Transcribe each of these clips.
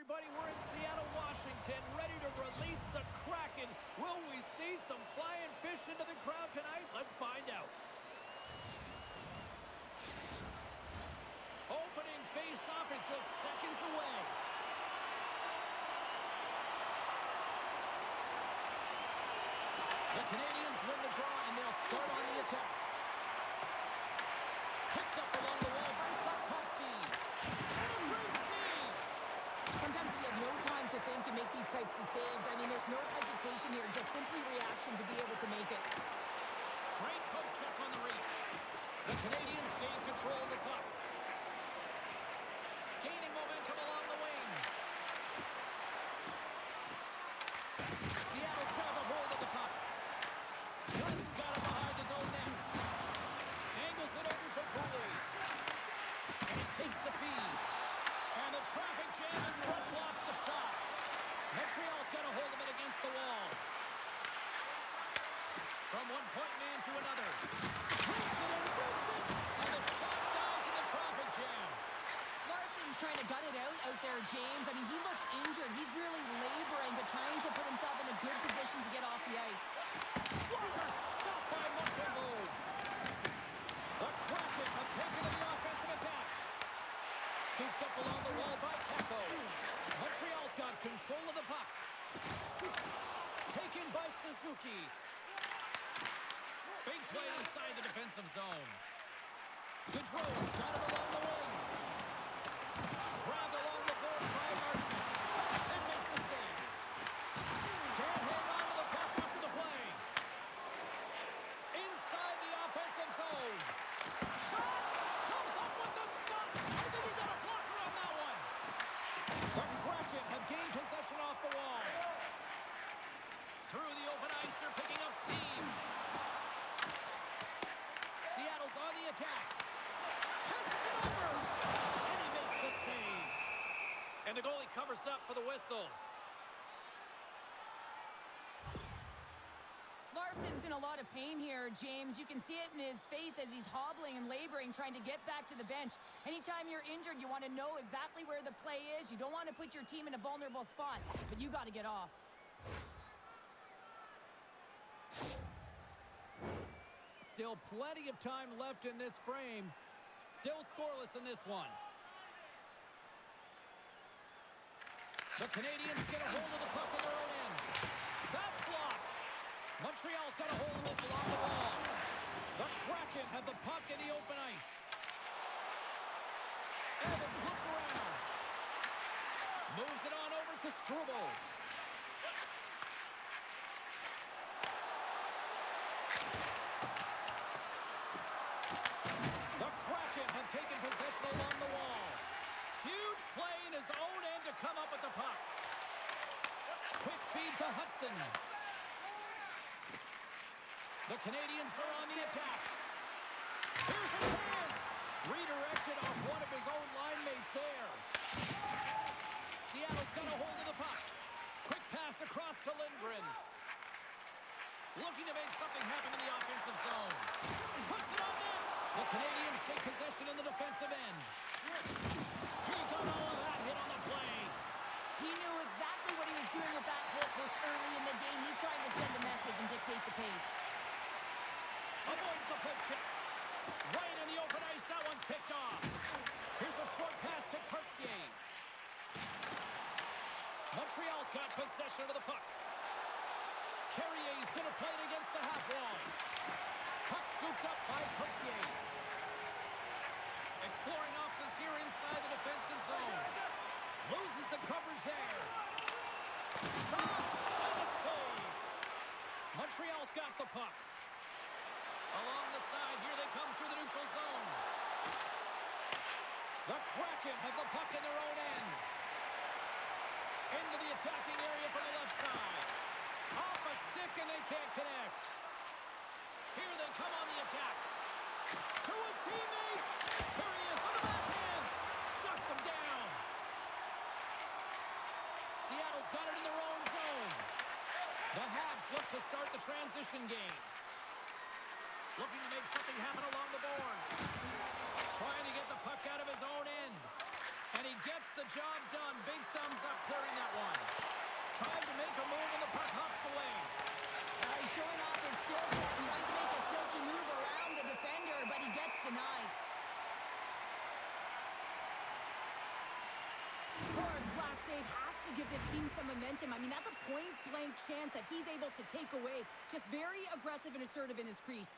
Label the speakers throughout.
Speaker 1: everybody. We're in Seattle, Washington, ready to release the Kraken. Will we see some flying fish into the crowd tonight? Let's find out. Opening face-off is just seconds away. The Canadiens win the draw, and they'll start on the attack. Picked up along the wall by Slavkovsky. And a great save!
Speaker 2: Sometimes when you have no time to think, you make these types of saves. I mean, there's no hesitation here, just simply reaction to be able to make it.
Speaker 1: Great poke check on the reach. The Canadiens gain control of the puck. Gaining momentum along the wing. Seattle's got a hold of the puck. Gunn's got it behind his own net. Angles it over to Cooley. And he takes the feed. And the traffic jam and Rudd blocks the shot. Montreal's got a hold of it against the wall. From one point man to another. Hits it and rips it. And the shot dies in the traffic jam.
Speaker 2: Larson's trying to gut it out there, James. I mean, he looks injured. He's really laboring, but trying to put himself in a good position to get off the ice.
Speaker 1: Walker stopped by Montreal. The Kraken have taken to the offensive attack. Scooped up along the wall by Kako. Montreal's got control of the puck. Taken by Suzuki. Big play inside the defensive zone. Gaudreau's got it along the wing. Grabbed along the board by Marchment. And makes the save. Can't hang on to the puck after the play. Inside the offensive zone. Shot! Comes up with the stop. I think he got a blocker on that one. The Kraken have gained possession off the wall. Through the open ice, they're picking up steam. Seattle's on the attack. Passes it over. And he makes the save. And the goalie covers up for the whistle.
Speaker 2: Larson's in a lot of pain here, James. You can see it in his face as he's hobbling and laboring, trying to get back to the bench. Anytime you're injured, you want to know exactly where the play is. You don't want to put your team in a vulnerable spot, but you got to get off.
Speaker 1: Still plenty of time left in this frame. Still scoreless in this one. The Canadiens get a hold of the puck in their own end. That's blocked. Montreal's got a hold of it along the wall. The Kraken have the puck in the open ice. Evans looks around. Moves it on over to Struble. The Kraken have taken possession along the wall. Huge play in his own end to come up with the puck. Quick feed to Hudson. The Canadiens are on the attack. Here's a chance. Redirected off one of his own line mates there. Seattle's got a hold of the puck. Quick pass across to Lindgren. Looking to make something happen in the offensive zone. Puts it on net. The Canadiens take possession in the defensive end. He got all of that hit on the play.
Speaker 2: He knew exactly what he was doing with that hit this early in the game. He's trying to send a message and dictate the pace.
Speaker 1: Avoids the poke check. Right in the open ice, that one's picked off. Here's a short pass to Cartier. Montreal's got possession of the puck. Carrier's going to play it against the half wall. Puck scooped up by Cartier. Exploring options here inside the defensive zone. Loses the coverage there. Shot! And a save! Montreal's got the puck. Along the side, here they come through the neutral zone. The Kraken have the puck in their own end. Into the attacking area from the left side. Off a stick and they can't connect. Here they come on the attack. To his teammate. Here he is on the backhand. Shuts him down. Seattle's got it in their own zone. The Habs look to start the transition game. Looking to make something happen along the boards. Trying to get the puck out of his own end. And he gets the job done. Big thumbs up clearing that one. Trying to make a move and the puck hops away.
Speaker 2: He's showing off his skill set, trying to make a silky move around the defender, but he gets denied. Ford's last save has to give this team some momentum. I mean, that's a point-blank chance that he's able to take away. Just very aggressive and assertive in his crease.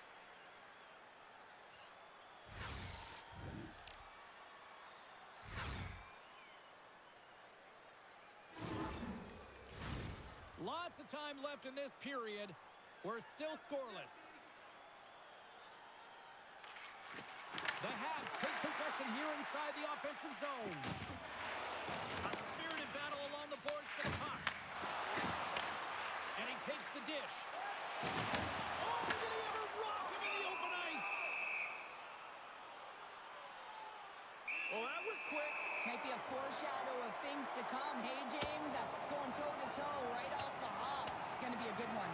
Speaker 1: Lots of time left in this period. We're still scoreless. The Habs take possession here inside the offensive zone. A spirited battle along the boards for the puck. And he takes the dish. Oh, did he ever rock him in the open ice? Well, that was quick.
Speaker 2: Might be a foreshadow of things to come. Hey, James, going toe-to-toe right off the hop. It's going to be a good one.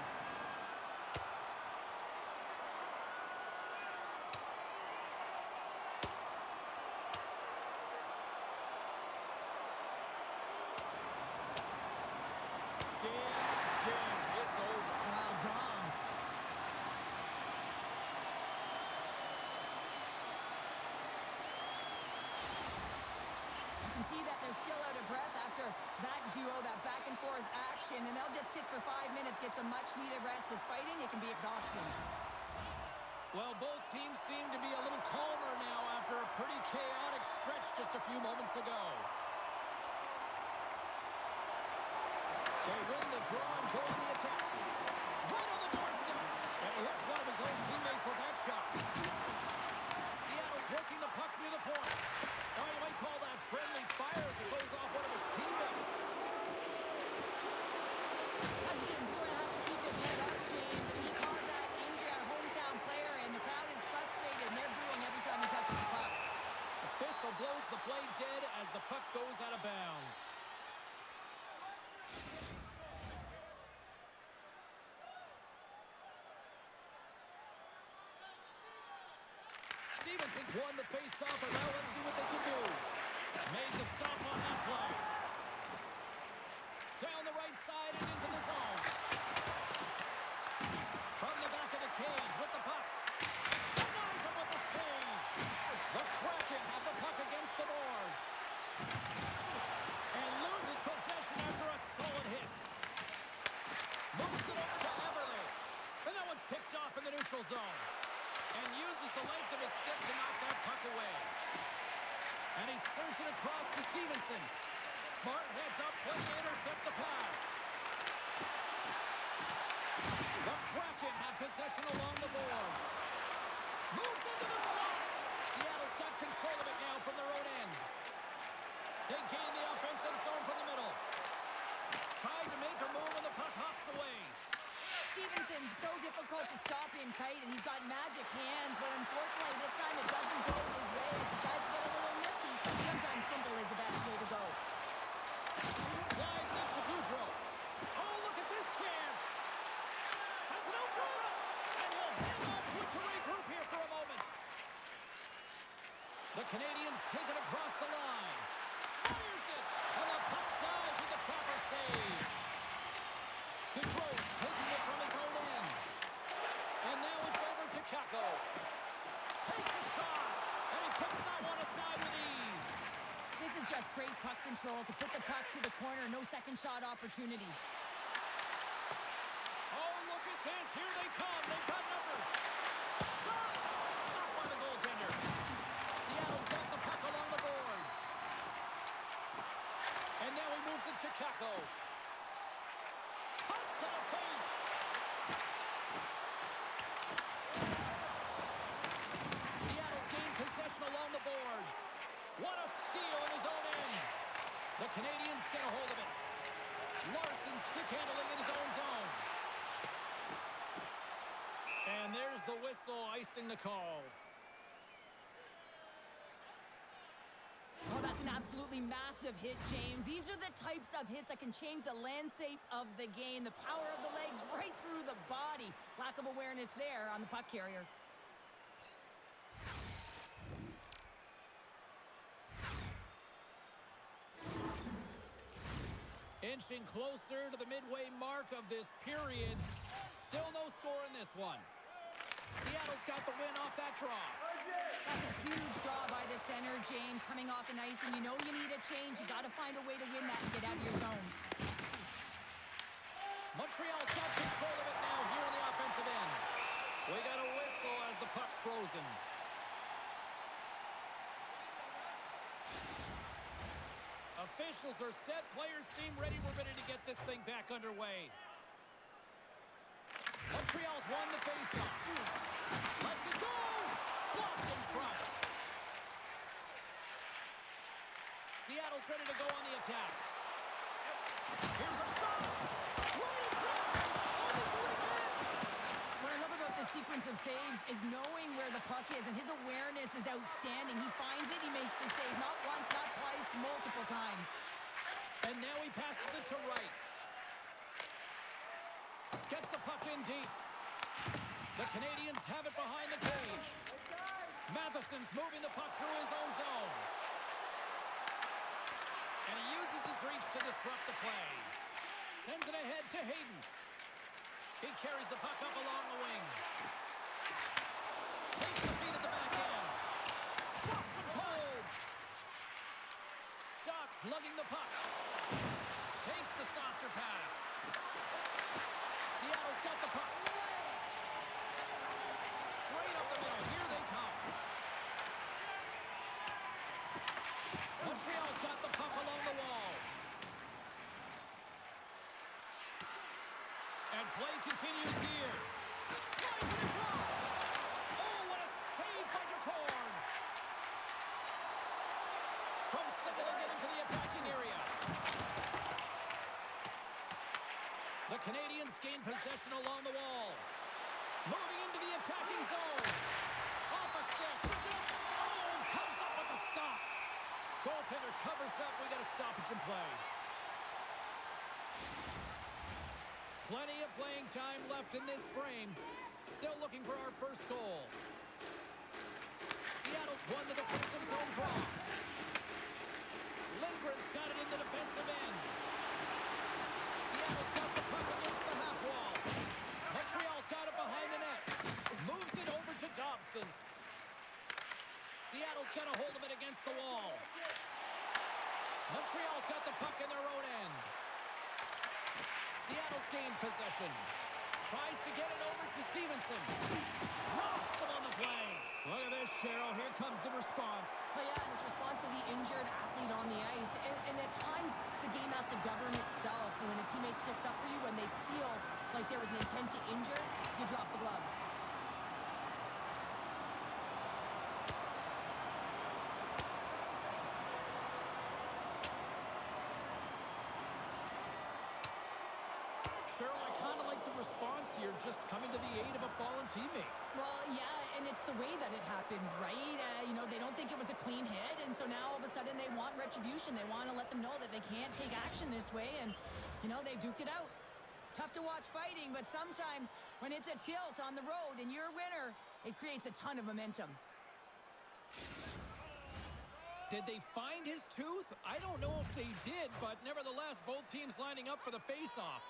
Speaker 1: It's over.
Speaker 2: Well done. You can see that they're still out of breath after that duo, that back and forth action, and they'll just sit for 5 minutes, get some much needed rest. As fighting, it can be exhausting.
Speaker 1: Well, both teams seem to be a little calmer now after a pretty chaotic stretch just a few moments ago. They win the draw and go on the attack. Right on the doorstep. And he hits one of his own teammates with that shot. Seattle's working the puck near the point. Now you might call that friendly fire as it goes off one of his teammates.
Speaker 2: Hudson's going to have to keep his head up, James. I mean, he caused that injury, our hometown player, and the crowd is frustrated, and they're booing every time he touches the puck.
Speaker 1: Official blows the play dead as the puck goes out of bounds. Stevenson's won the face-off, and now let's see what they can do. Made the stop on that play. Down the right side and into the zone. From the back of the cage with the puck. Denies him with the save. The Kraken have the puck against the boards. And loses possession after a solid hit. Moves it over to Eberle. And that one's picked off in the neutral zone. And uses the length of his stick to knock that puck away. And he serves it across to Stevenson. Smart heads up, playing to intercept the pass. The Kraken have possession along the boards. Moves into the slot. Seattle's got control of it now from their own end. They gain the offensive zone from the middle. Trying to make a move and the puck hops away.
Speaker 2: Stevenson's so difficult to stop in tight, and he's got magic hands, but unfortunately this time it doesn't go his way as he tries to get a little nifty. Sometimes simple is the best way to go.
Speaker 1: Slides into Goudreau. Oh, look at this chance. Sends it out front. And he'll hang on to it to regroup here for a moment. The Canadiens take it across the line. Fires it. And the puck dies with the chopper save. Goudreau's taking it from his own end. And now it's over to Kako. Takes a shot. And he puts that one aside with ease.
Speaker 2: This is just great puck control to put the puck to the corner. No second shot opportunity.
Speaker 1: Oh, look at this. Here they come. They've got numbers. Shot. Stopped by the goaltender. Seattle's got the puck along the boards. And now he moves it to Kako. Cuts to the paint. Seattle's gained possession along the boards. What a steal in his own end. The Canadiens get a hold of it. Larson stick handling in his own zone. And there's the whistle icing the call.
Speaker 2: Oh, that's an absolutely massive hit, James. These are the types of hits that can change the landscape of the game. The power of the legs right through the body. Lack of awareness there on the puck carrier.
Speaker 1: Inching closer to the midway mark of this period. Still no score in this one. Seattle's got the win off that draw.
Speaker 2: That's a huge draw by the center, James, coming off an ice, and you know you need a change. You got to find a way to win that and get out of your zone.
Speaker 1: Montreal's got control of it now here in the offensive end. We got a whistle as the puck's frozen. Officials are set. Players seem ready. We're ready to get this thing back underway. Montreal's won the faceoff. Let's it go! Blocked in front. Seattle's ready to go on the attack. Here's a shot! Right in front! Oh, they do it again!
Speaker 2: What I love about this sequence of saves is knowing where the puck is, and his awareness is outstanding. He finds it, he makes the save. Not once, not twice, multiple times.
Speaker 1: And now he passes it to right. Gets the puck in deep. The Canadiens have it behind the cage. Matheson's moving the puck through his own zone. And he uses his reach to disrupt the play. Sends it ahead to Hayden. He carries the puck up along the wing. Takes the feed at the back end. Stops him cold. Doc's lugging the puck. Takes the saucer pass. Seattle's got the puck. Straight up the middle. Here they come. Montreal's got the puck along the wall. And play continues here. Slides it across. Oh, what a save by DeCord. From second they get into the attacking area. The Canadiens gain possession along the wall. Moving into the attacking zone. Off a stick. Oh, comes up with the stop. Goaltender covers up. We got a stoppage in play. Plenty of playing time left in this frame. Still looking for our first goal. Seattle's won the defensive zone draw. Lindgren's got it in the defensive end. Seattle's got the puck against the half wall. Montreal's got it behind the net. Moves it over to Dobson. Seattle's got a hold of it against the wall. Montreal's got the puck in their own end. Seattle's gained possession. Tries to get it over to Stevenson. Rocks him on the play. Look at this, Cheryl. Here comes the response.
Speaker 2: Oh, yeah, and it's response to the injured athlete on the ice. And at times, the game has to govern itself. When a teammate sticks up for you, when they feel like there was an intent to injure, you drop the gloves.
Speaker 1: Cheryl, I kind of like the response here, just coming to the aid of a fallen teammate.
Speaker 2: Well, yeah, and it's the way that it happened, right? You know, they don't think it was a clean hit, and so now all of a sudden they want retribution. They want to let them know that they can't take action this way, and, you know, they duked it out. Tough to watch fighting, but sometimes when it's a tilt on the road and you're a winner, it creates a ton of momentum.
Speaker 1: Did they find his tooth? I don't know if they did, but nevertheless, both teams lining up for the face-off.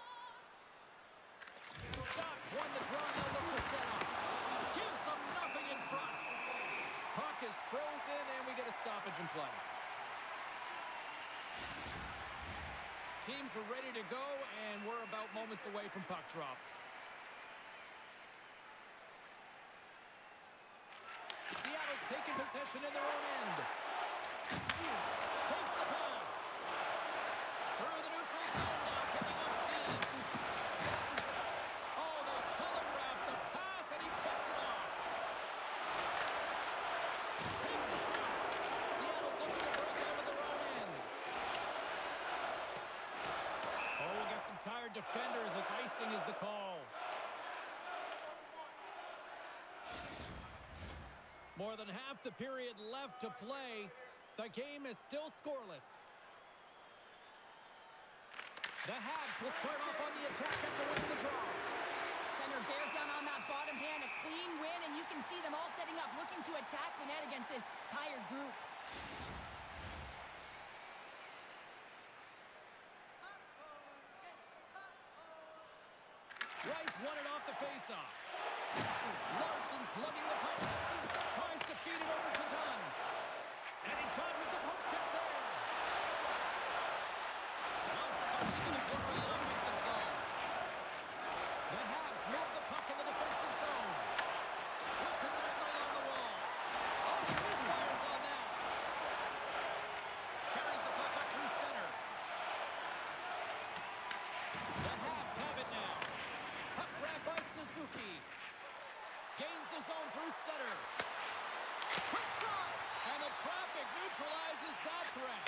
Speaker 1: Ducks won the draw, they'll look to set up. Gives them nothing in front. Puck is frozen, and we get a stoppage in play. Teams are ready to go, and we're about moments away from puck drop. Seattle's taking possession in their own end. Takes the pass. Through the neutral zone now, picking up steam. Oh, they telegraphed the pass, and he picks it off. Takes a shot. Seattle's looking to break out of their own end. Oh, we'll get some tired defenders as icing is the call. More than half the period left to play. The game is still scoreless. The Habs will start off on the attack after winning the draw.
Speaker 2: Center bears down on that bottom hand, a clean win, and you can see them all setting up, looking to attack the net against this tired group.
Speaker 1: won it off the faceoff. Larson's lugging the puck. Tries to feed it over to Dunn. And he dodges the poke check there. Loves the puck into the corner of the offensive zone. The Habs move the puck in the defensive zone. With possession along the wall. Oh, he misfires on that. Carries the puck up through center. The Habs have it now. Puck grabbed by Suzuki. Gains the zone through center. Quick shot! And the traffic neutralizes that threat.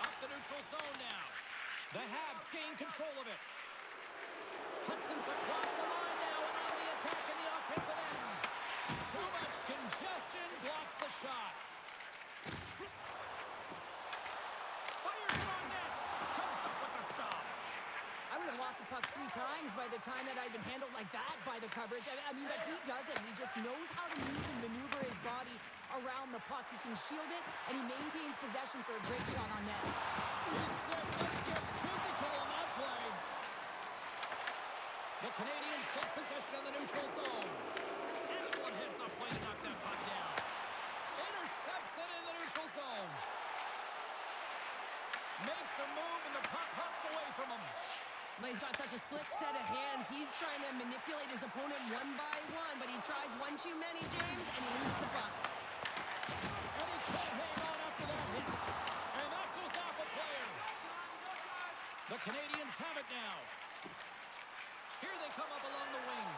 Speaker 1: Up the neutral zone now. The Habs gain control of it. Hudson's across the line now and on the attack in the offensive end. Too much congestion blocks the shot. Fires it on net. Comes up with the stop.
Speaker 2: I would have lost the puck 3 times by the time that I'd been handled like that by the coverage. I mean, but he doesn't. He just knows how to move and maneuver his body around the puck. He can shield it, and he maintains possession for a great shot on net.
Speaker 1: He says, let's get physical on that play. The Canadiens take possession in the neutral zone. Excellent heads-up play to knock that puck down. Intercepts it in the neutral zone. Makes a move, and the puck hops away from him.
Speaker 2: But he's got such a slick set of hands. He's trying to manipulate his opponent one by one, but he tries one too many, James, and he loses the puck.
Speaker 1: And he can't hang on after that hit. And that goes off a player. The Canadiens have it now. Here they come up along the wing.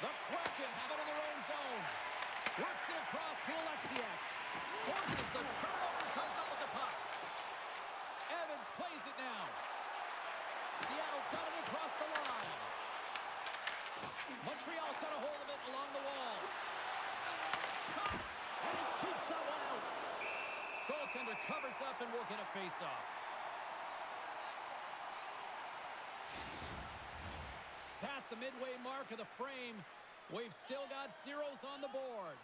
Speaker 1: The Kraken have it in their own zone. Works it across to Alexiak. Forces the turnover, comes up with the puck. Evans plays it now. Seattle's got it across the line. Montreal's got a hold of it along the wall. Shot, and he keeps that one out. Goaltender covers up and will get a face-off. Past the midway mark of the frame, we've still got zeros on the board.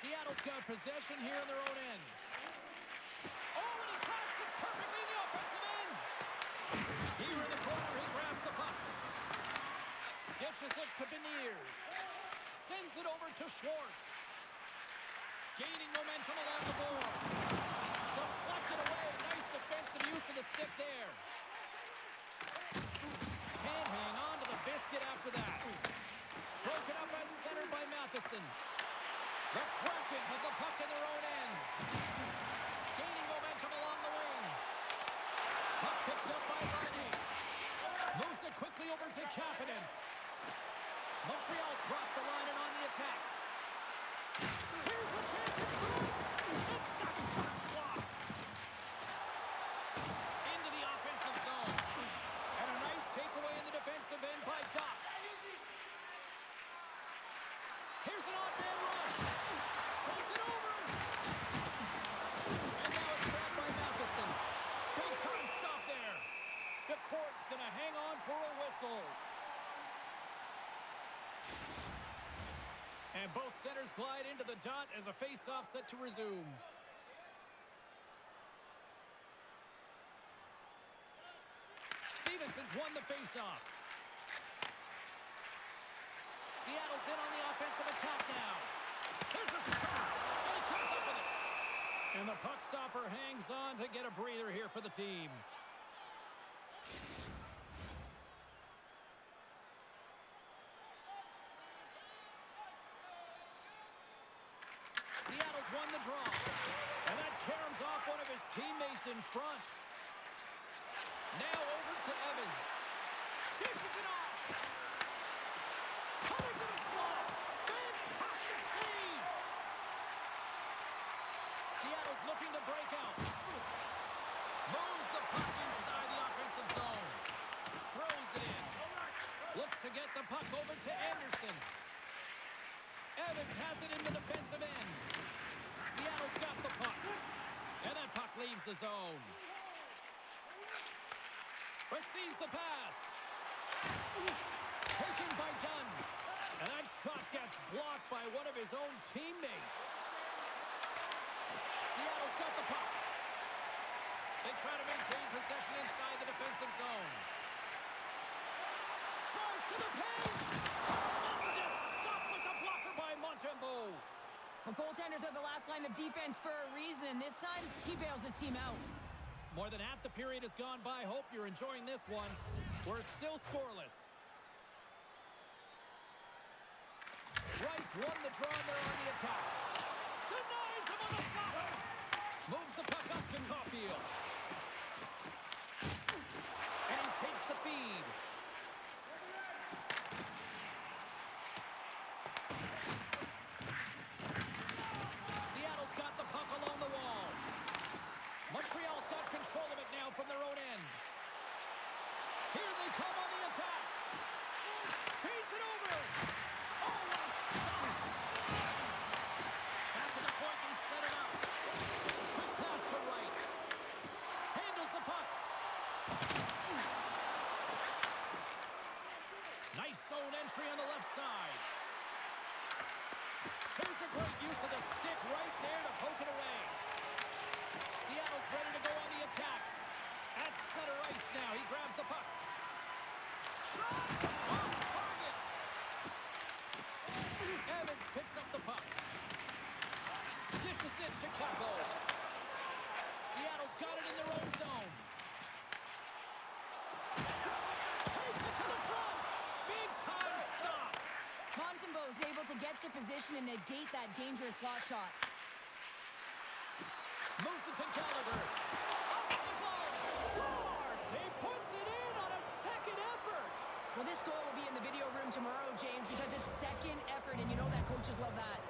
Speaker 1: Seattle's got possession here in their own end. Oh, and he cracks it perfectly in the offensive end. Here in the corner, he grabs the puck. Dishes it to Beniers. Sends it over to Schwartz. Gaining momentum along the boards. Deflected away. Nice defensive use of the stick there. Can't hang on to the biscuit after that. Broken up at center by Matheson. The Kraken have the puck in their own end. Gaining momentum along the wing. Puck picked up by Larney. Moves it quickly over to Kapanen. Montreal's crossed the line and on the attack. Here's a chance in front. And that shot's blocked. Into the offensive zone. And a nice takeaway in the defensive end by Doc. Here's an odd-man rush. Sends it over. And now it's grabbed by Matheson. Big-time stop there. The court's going to hang on for a whistle. And both centers glide into the dot as a face-off set to resume. Stevenson's won the face-off. Seattle's in on the offensive attack now. There's a shot, and he comes up with it. And the puck stopper hangs on to get a breather here for the team. Seattle's won the draw. And that caroms off one of his teammates in front. Now over to Evans. Dishes it off. Cutting to the slot. Fantastic save. Seattle's looking to break out. Moves the puck inside the offensive zone. Throws it in. Looks to get the puck over to Anderson. Evans has it in the defensive end. Seattle's got the puck. And that puck leaves the zone. Receives the pass. Taken by Dunn. And that shot gets blocked by one of his own teammates. Seattle's got the puck. They try to maintain possession inside the defensive zone. Drives to the paint. Tremendous stop with the blocker by Montembeault.
Speaker 2: Well, goaltenders are the last line of defense for a reason, and this time, he bails his team out.
Speaker 1: More than half the period has gone by. Hope you're enjoying this one. We're still scoreless. Wrights run the draw, and they're on the attack. Denies him on the slot. Moves the puck up to Caulfield. And he takes the feed. Seattle's got the puck along the wall. Montreal's got control of it now from their own end. Here they come on the attack. Feeds it over. Oh, what a stop. Back to the point, they set it up. Quick pass to Wright. Handles the puck. Nice zone entry on the left side. Here's a great use of the stick right there to poke it away. Seattle's ready to go on the attack. At center ice now. He grabs the puck. Shot! Off target! Evans picks up the puck. Dishes it to Capo. Seattle's got it in their own zone. Takes it to the front. Big time stop.
Speaker 2: Montembeault is able to get to position and negate that dangerous slot shot.
Speaker 1: Moves it to Gallagher. Off the glove. Scores! He puts it in on a second effort.
Speaker 2: Well, this goal will be in the video room tomorrow, James, because it's second effort, and you know that coaches love that.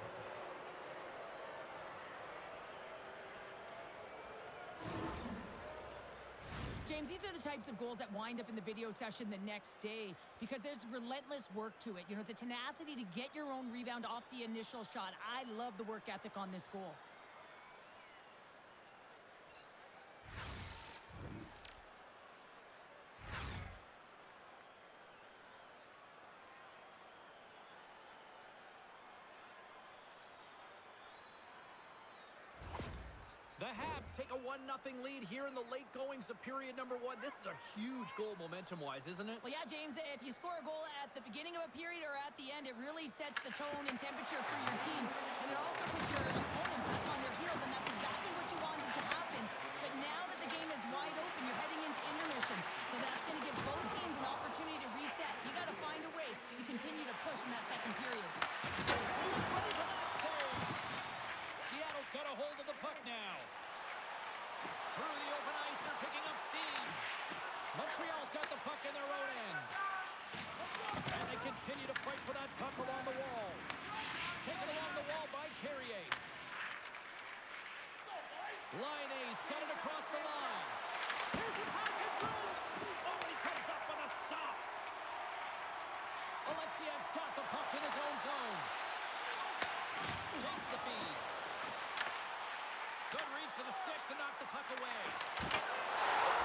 Speaker 2: James, these are the types of goals that wind up in the video session the next day because there's relentless work to it. You know, it's a tenacity to get your own rebound off the initial shot. I love the work ethic on this goal.
Speaker 1: The Habs take a 1-0 lead here in the late goings of period number 1. This is a huge goal momentum-wise, isn't it?
Speaker 2: Well, yeah, James, if you score a goal at the beginning of a period or at the end, it really sets the tone and temperature for your team. And it also puts your opponent back on their heels, and that's exactly what you wanted to happen. But now that the game is wide open, you're heading into intermission. So that's going to give both teams an opportunity to reset. You got to find a way to continue to push in that second period.
Speaker 1: He was ready for that save. Seattle's got a hold of the puck now. Through the open ice, they're picking up steam. Montreal's got the puck in their own end. And they continue to fight for that puck along the wall. Taken along the wall by Carrier. Line A's got it across the line. Here's a pass in front. Oh, he comes up with a stop. Alexiev's got the puck in his own zone. Takes the feed. Good reach for the stick to knock the puck away. Scores!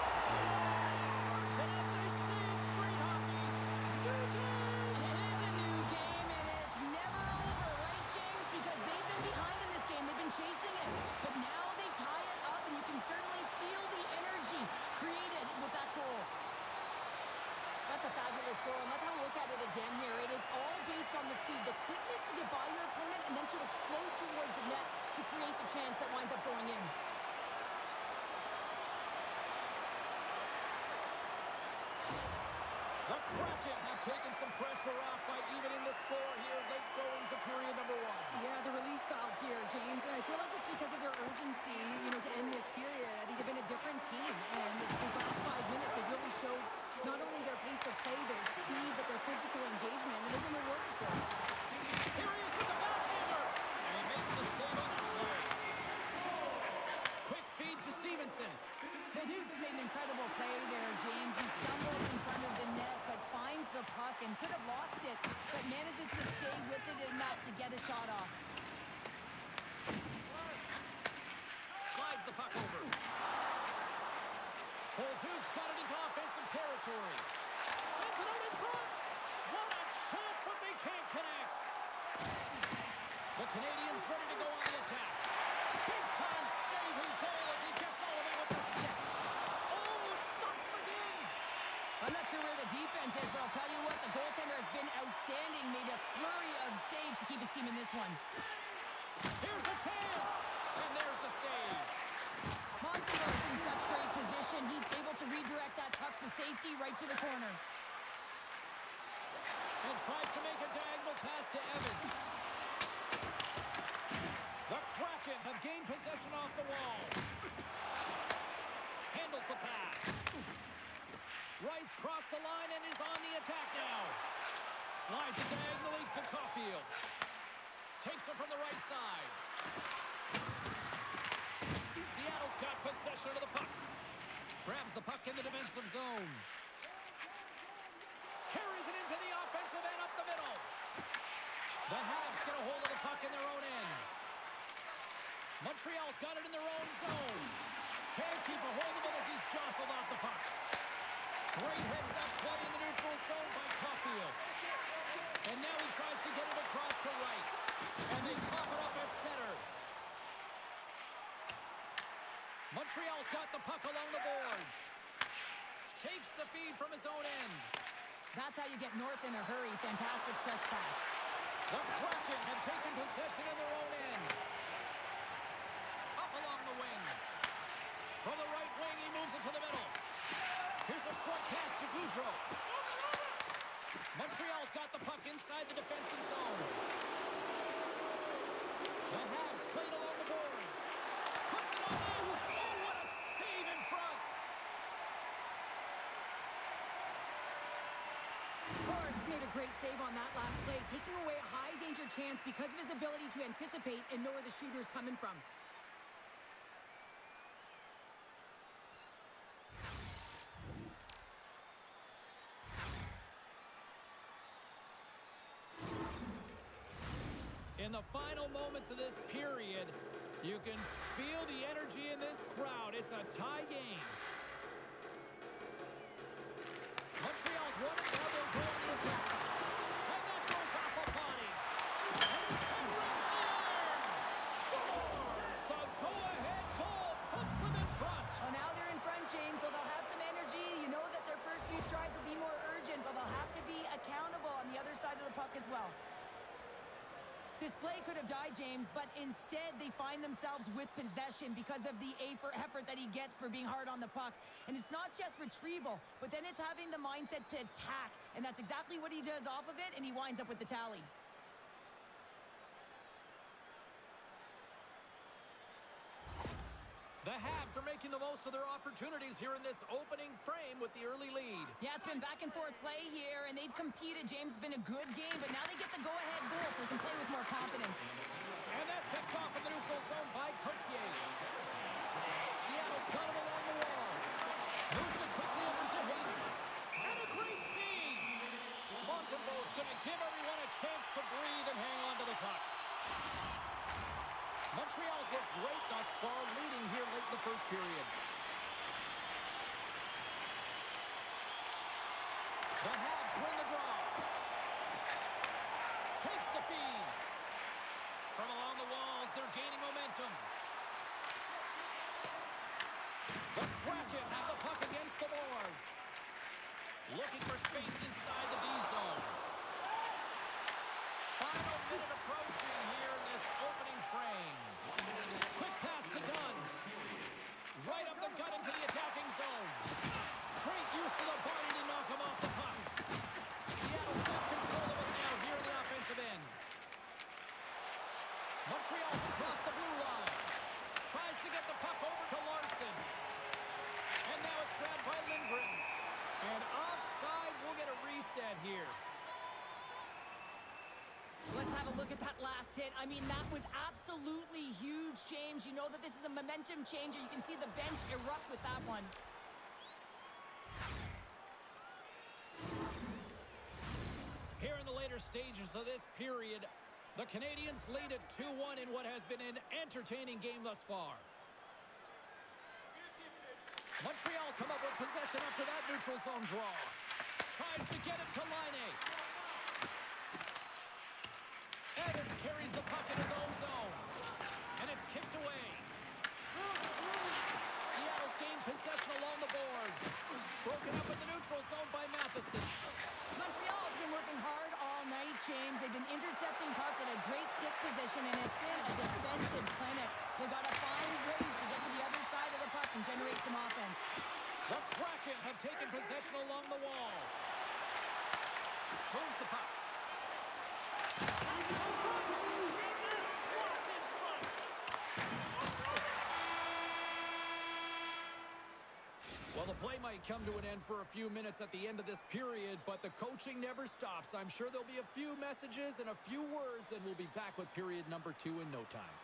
Speaker 1: And as they say in street hockey, new game!
Speaker 2: It is a new game, and it's never over, right, James? Because they've been behind in this game. They've been chasing it. But now they tie it up, and you can certainly feel the energy created with that goal. That's a fabulous goal, and let's have a look at it again here. It is all based on the speed, the quickness to get by your opponent, and then to explode towards the net to create the chance that winds up going in.
Speaker 1: The Kraken have taken some pressure off by evening the score here late goings of period number 1.
Speaker 2: Yeah, the release valve here, James, and I feel like it's because of their urgency, to end this period. I think they've been a different team, and these last 5 minutes, they've really showed not only their pace of play, their speed, but their physical engagement, and they've been rewarded for it.
Speaker 1: Here he is with the backhander, and he makes the save on the play. Quick feed to Stevenson.
Speaker 2: The Duke's made an incredible play there, James. He stumbles in front of the net, but finds the puck and could have lost it, but manages to stay with it enough to get a shot off.
Speaker 1: Slides the puck over. Old Duke's got it into offensive territory. Sends it out in front. What a chance, but they can't connect. The Canadiens ready to go on the attack. Big time save and goal as he gets all of it with the stick. Here's a chance. And there's the save.
Speaker 2: Montreal's in such great position. He's able to redirect that puck to safety right to the corner.
Speaker 1: And tries to make a diagonal pass to Evans. The Kraken have gained possession off the wall. Handles the pass. Wright's crossed the line and is on the attack now. Slides it diagonally to Caulfield. Takes it from the right side. Seattle's got possession of the puck. Grabs the puck in the defensive zone. Carries it into the offensive end up the middle. The Habs get a hold of the puck in their own end. Montreal's got it in their own zone. Can't keep a hold of it as he's jostled off the puck. Great heads-up play in the neutral zone by Caulfield. And now he tries to get it across to Wright. And they cough it up at center. Montreal's got the puck along the boards. Takes the feed from his own end.
Speaker 2: That's how you get north in a hurry. Fantastic stretch pass.
Speaker 1: The Kraken have taken possession in their own end. Up along the wing. From the right wing, he moves it to the middle. Here's a short pass to Gaudreau. Montreal's got the puck inside the defensive zone. The Habs played along the boards. Puts it on in. Oh, what a save in front.
Speaker 2: Barnes made a great save on that last play, taking away a high-danger chance because of his ability to anticipate and know where the shooter's coming from.
Speaker 1: In the final moments of this period, you can feel the energy in this crowd. It's a tie game. Montreal's won it, now they'll go on the attack. And that goes off a body. And rings the iron. Scores! The go-ahead goal puts them in front.
Speaker 2: Well, now they're in front, James, so they'll have some energy. You know that their first few strides will be more urgent, but they'll have to be accountable on the other side of the puck as well. This play could have died, James, but instead they find themselves with possession because of the effort that he gets for being hard on the puck. And it's not just retrieval, but then it's having the mindset to attack. And that's exactly what he does off of it, and he winds up with the tally.
Speaker 1: The Habs are making the most of their opportunities here in this opening frame with the early lead.
Speaker 2: Yeah, it's been back and forth play here, and they've competed. James, it's been a good game, but now they get the go-ahead goal so they can play with more confidence.
Speaker 1: And that's picked off in the neutral zone by Courtier. Seattle's got him along the wall. Moves it quickly over to Hayden. And a great save! Montembeau's going to give everyone a chance to breathe and hang on to the puck. Montreal's looked great thus far, leading here late in the first period. The Habs win the draw. Takes the feed. From along the walls, they're gaining momentum. The Kraken have the puck against the boards. Looking for space inside the D zone. Final minute approaching here in this opening frame. Quick pass to Dunn. Right up the gut into the attacking zone. Great use of the body to knock him off the puck. Seattle's got control of it now here in the offensive end. Montreal's across the blue line. Tries to get the puck over to Larson. And now it's grabbed by Lindgren. And offside, we'll get a reset here.
Speaker 2: Let's have a look at that last hit. I mean, that was absolutely huge, James. You know that this is a momentum changer. You can see the bench erupt with that one.
Speaker 1: Here in the later stages of this period, the Canadiens lead at 2-1 in what has been an entertaining game thus far. Montreal's come up with possession after that neutral zone draw. Tries to get it to Laine. Evans carries the puck in his own zone. And it's kicked away. Seattle's gained possession along the boards. Broken up in the neutral zone by Matheson.
Speaker 2: Montreal has been working hard all night, James. They've been intercepting pucks at a great stick position. possession, and it's been a defensive clinic. They've got to find ways to get to the other side of the puck and generate some offense.
Speaker 1: The Kraken have taken possession along the wall. Moves the puck. Passes in front. And that's blocked in front. Well, the play might come to an end for a few minutes at the end of this period, but the coaching never stops. I'm sure there'll be a few messages and a few words, and we'll be back with period number 2 in no time.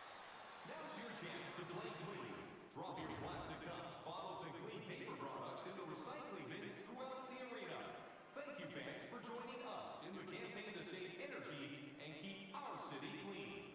Speaker 3: Now's your chance to play clean. Drop your plastic cups, bottles, and clean paper products in the recycling bins throughout the arena. Thank you, fans, for joining us in the campaign to save energy and keep our city clean.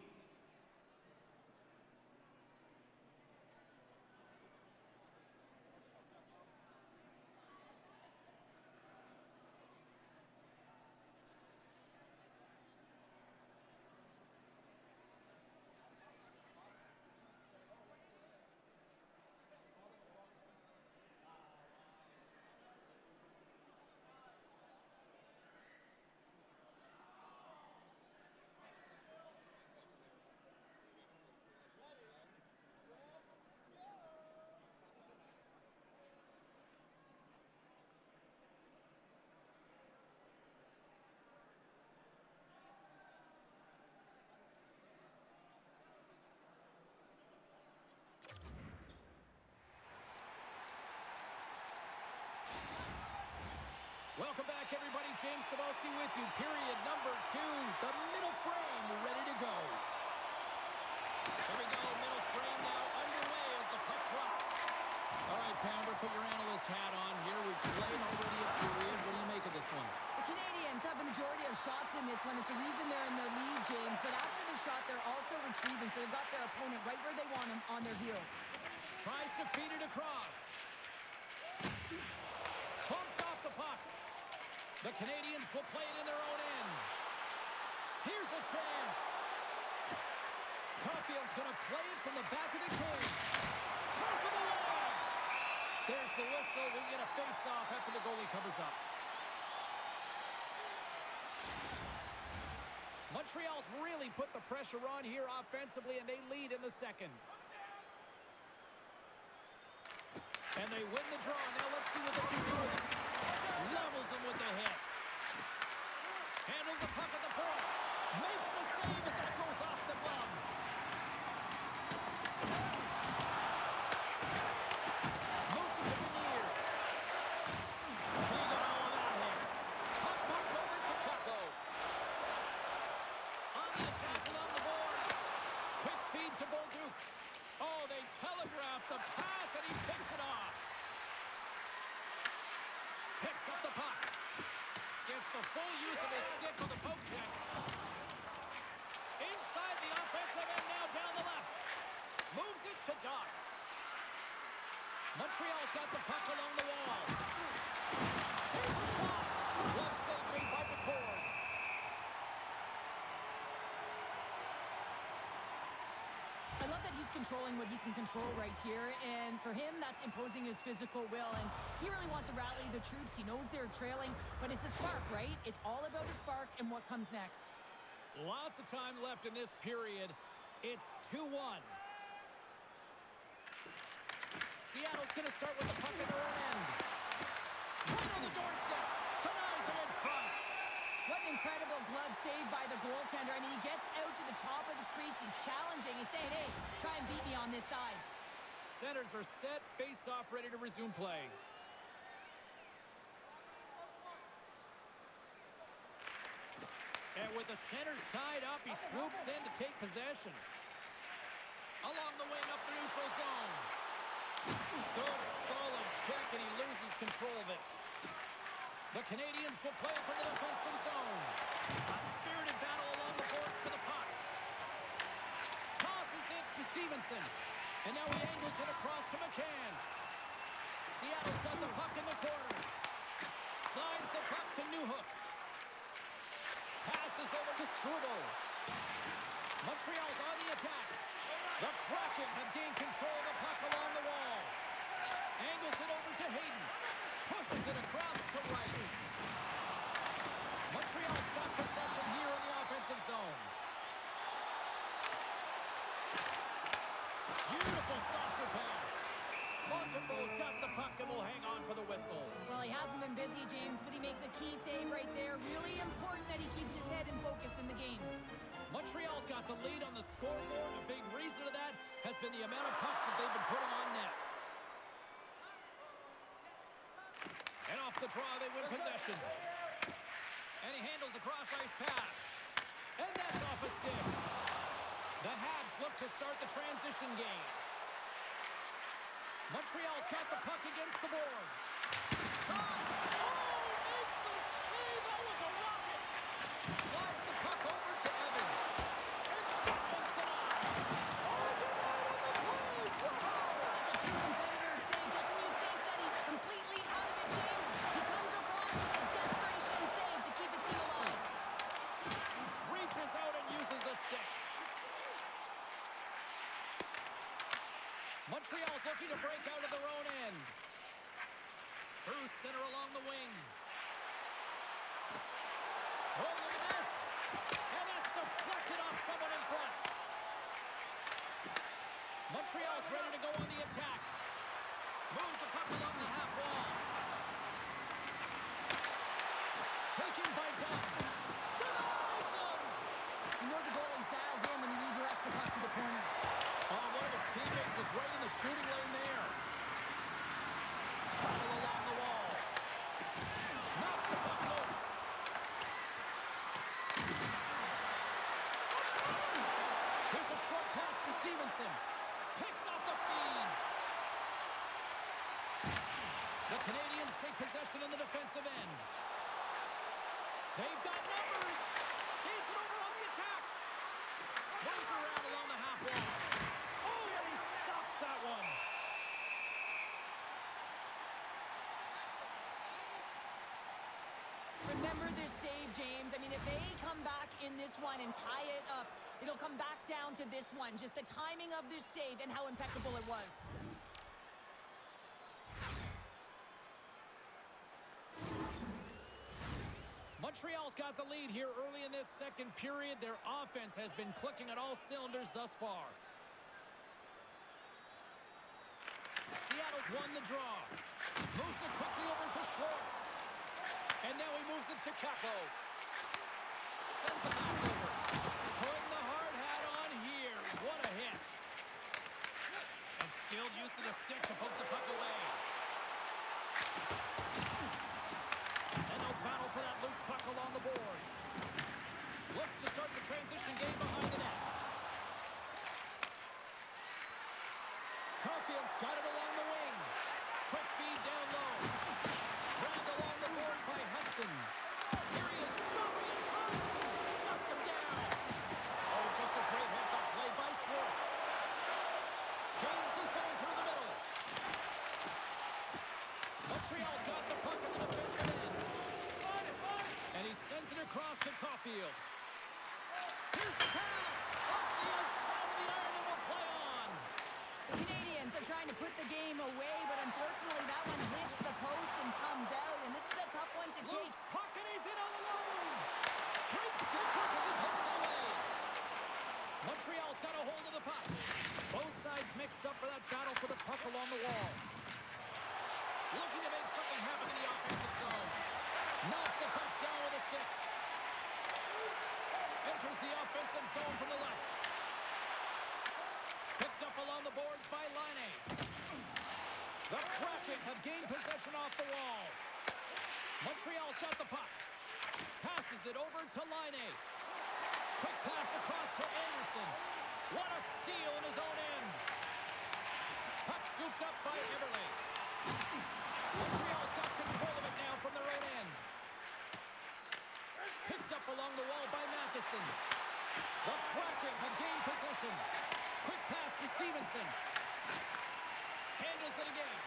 Speaker 1: Welcome back, everybody. James Cebulski with you. Period number 2. The middle frame ready to go. Here we go. Middle frame now underway as the puck drops. All right, Pounder, put your analyst hat on here. We've played already a period. What do you make of this one?
Speaker 2: The Canadiens have the majority of shots in this one. It's a reason they're in the lead, James. But after the shot, they're also retrieving, so they've got their opponent right where they want him, on their heels.
Speaker 1: Tries to feed it across. Pumped off the puck. The Canadiens will play it in their own end. Here's a chance. Caulfield's going to play it from the back of the cage. Puts him away. There's the whistle. We get a face-off after the goalie covers up. Montreal's really put the pressure on here offensively, and they lead in the second. And they win the draw. Now let's see what they can do with it. Levels him with the hit. Handles the puck at the point. Makes the save as that goes off the glove. Moves it to the ears. He got all of that hit. Puck moved over to Tucko. On the attack along the boards. Quick feed to Bolduc. Oh, they telegraphed the pass, and he picks it off. Picks up the puck. Gets the full use of his stick on the poke check. Inside the offensive end, now down the left. Moves it to Doc. Montreal's got the puck along the wall. Here's a shot. Glove save made by McCord.
Speaker 2: I love that he's controlling what he can control right here, and for him, that's imposing his physical will, and he really wants to rally the troops. He knows they're trailing, but it's a spark, right? It's all about a spark and what comes next.
Speaker 1: Lots of time left in this period. It's 2-1. Seattle's going to start with the puck in their own end. Right on the doorstep. Denies it in front.
Speaker 2: What an incredible glove save by the goaltender. I mean, he gets out to the top of his crease. He's challenging. He's saying, hey, try and beat me on this side.
Speaker 1: Centers are set. Face-off ready to resume play. And with the centers tied up, he swoops in to take possession. Along the wing up the neutral zone. Good solid check, and he loses control of it. The Canadiens will play from the defensive zone. A spirited battle along the boards for the puck. Tosses it to Stevenson. And now he angles it across to McCann. Seattle's got the puck in the corner. Slides the puck to Newhook. Passes over to Struble. Montreal's on the attack. The Kraken have gained control of the puck along the wall. Angles it over to Hayden. Pushes it across to right. Montreal's got possession here in the offensive zone. the draw, they win possession. And he handles the cross-ice pass. And that's off a stick. The Habs look to start the transition game. Montreal's got the puck against the boards. Shot! Oh, makes the save! That was a rocket! Slides the puck over to Evans. And that one's denied. Oh, denied on the play!
Speaker 2: Oh, that's a true competitor's save. Just when you think that he's completely out of it, James, he comes across with a desperation save to keep his team alive.
Speaker 1: Reaches out and uses the stick. Montreal's looking to break out of their own end. Through center along the wing. Oh, look at this. And that's deflected off someone in front. Montreal's ready to go on the attack. Moves the puck along the half wall. Taken by Dunn. Denies him.
Speaker 2: You know the goalie's dialed in when he redirects the puck to the corner.
Speaker 1: Oh, one of his teammates is right in the shooting lane there. Battle along the wall. Knocks the puck loose. Here's a short pass to Stevenson. Picks off the feed. The Canadiens take possession in the defensive end. They've got numbers. Feeds it over on the attack. Moves around along the half wall. Oh, and he stops that one.
Speaker 2: Remember their save, James. I mean, if they come back in this one and tie it up, it'll come back down to this one. Just the timing of this save and how impeccable it was.
Speaker 1: Montreal's got the lead here early in this second period. Their offense has been clicking on all cylinders thus far. Seattle's won the draw. Moves it quickly over to Schwartz. And now he moves it to Kako. Sends the pass over. Putting the hard hat on here. What a hit. And skilled use of the stick to poke the puck away. And no battle for that loose puck along the boards. Looks to start the transition game behind the net. Caulfield's got it along the wing. Quick feed down low. Grabbed along the boards by Hudson. Here he is, Shelby inside. Shuts him down. Oh, just a great heads-up play by Schwartz. Gains the zone through the middle. Montreal's got the puck in the defensive end. And he sends it across to Caulfield. Here's the pass. Off the outside of the iron and will play on.
Speaker 2: The Canadiens are trying to put the game away, but unfortunately that one hits the post and comes out, and this is a tough one to take.
Speaker 1: Loose puck and he's in all alone. Great stick work as he pokes it away. Montreal's got a hold of the puck. Both sides mixed up for that battle for the puck along the wall. Looking to make something happen in the offensive zone. Knocks the puck down with a stick. Enters the offensive zone from the left. Picked up along the boards by Laine. The Kraken have gained possession off the wall. Montreal's got the puck. Passes it over to Laine. Quick pass across to Anderson. What a steal in his own end. Puck scooped up by Everly. Montreal's got control of it now from their own end. Picked up along the wall by Matheson. The Kraken have gained possession. Quick pass to Stevenson. Handles it again.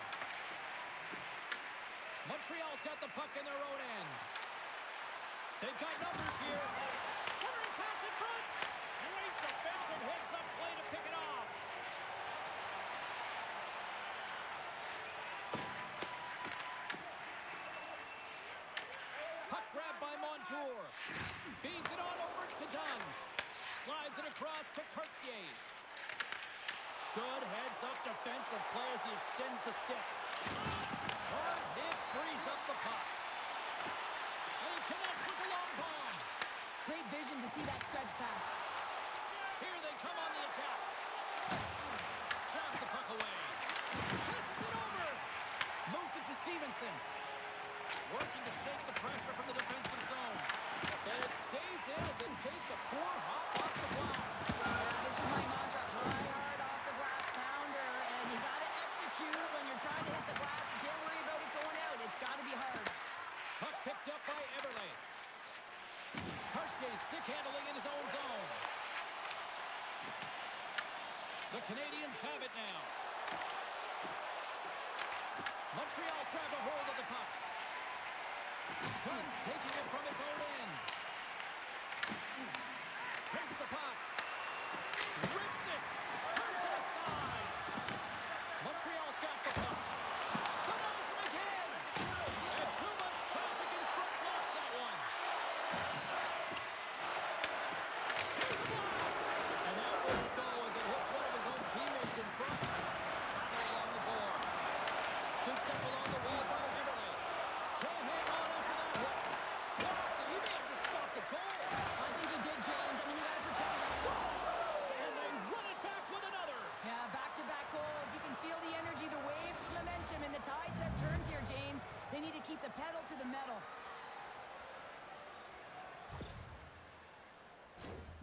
Speaker 1: Montreal's got the puck in their own end. They've got numbers here. Centering pass in front. Great defensive heads-up play to pick it off. Puck grabbed by Montour. Feeds it on over to Dunn. Slides it across to Cartier. Good heads-up defensive play as he extends the stick. Hard hit frees up the puck. And he connects with the long bomb.
Speaker 2: Great vision to see that stretch pass.
Speaker 1: Here they come on the attack. Jabs the puck away. Passes it over. Moves it to Stevenson. Working to shake the pressure from the defensive zone. And it stays in as it takes a poor hop off the glass.
Speaker 2: Yeah, this is my mantra. High, hard off the glass pounder. And you got to execute when you're trying to hit the glass. You can't worry about it going out. It's got to be hard.
Speaker 1: Puck picked up by Everly. Hartskay stick handling in his own zone. The Canadiens have it now. Montreal's grabbed a hold of the puck. Dunn's taking it from his own end. Takes the puck. Rips it. Turns it aside. Montreal's got the puck. Denies him again. And too much traffic in front blocks that one. Here's the blast. And that won't go as it hits one of his own teammates in front. Battle along the boards. Scooped up along the wall by Everly. Can't hang on after that hit. Blocked, and he may have just stopped a goal.
Speaker 2: I think you did, James. I mean, you got to protect your
Speaker 1: Scores! And they run it back with another.
Speaker 2: Yeah, back-to-back goals. You can feel the energy, the wave, the momentum, and the tides have turned here, James. They need to keep the pedal to the metal.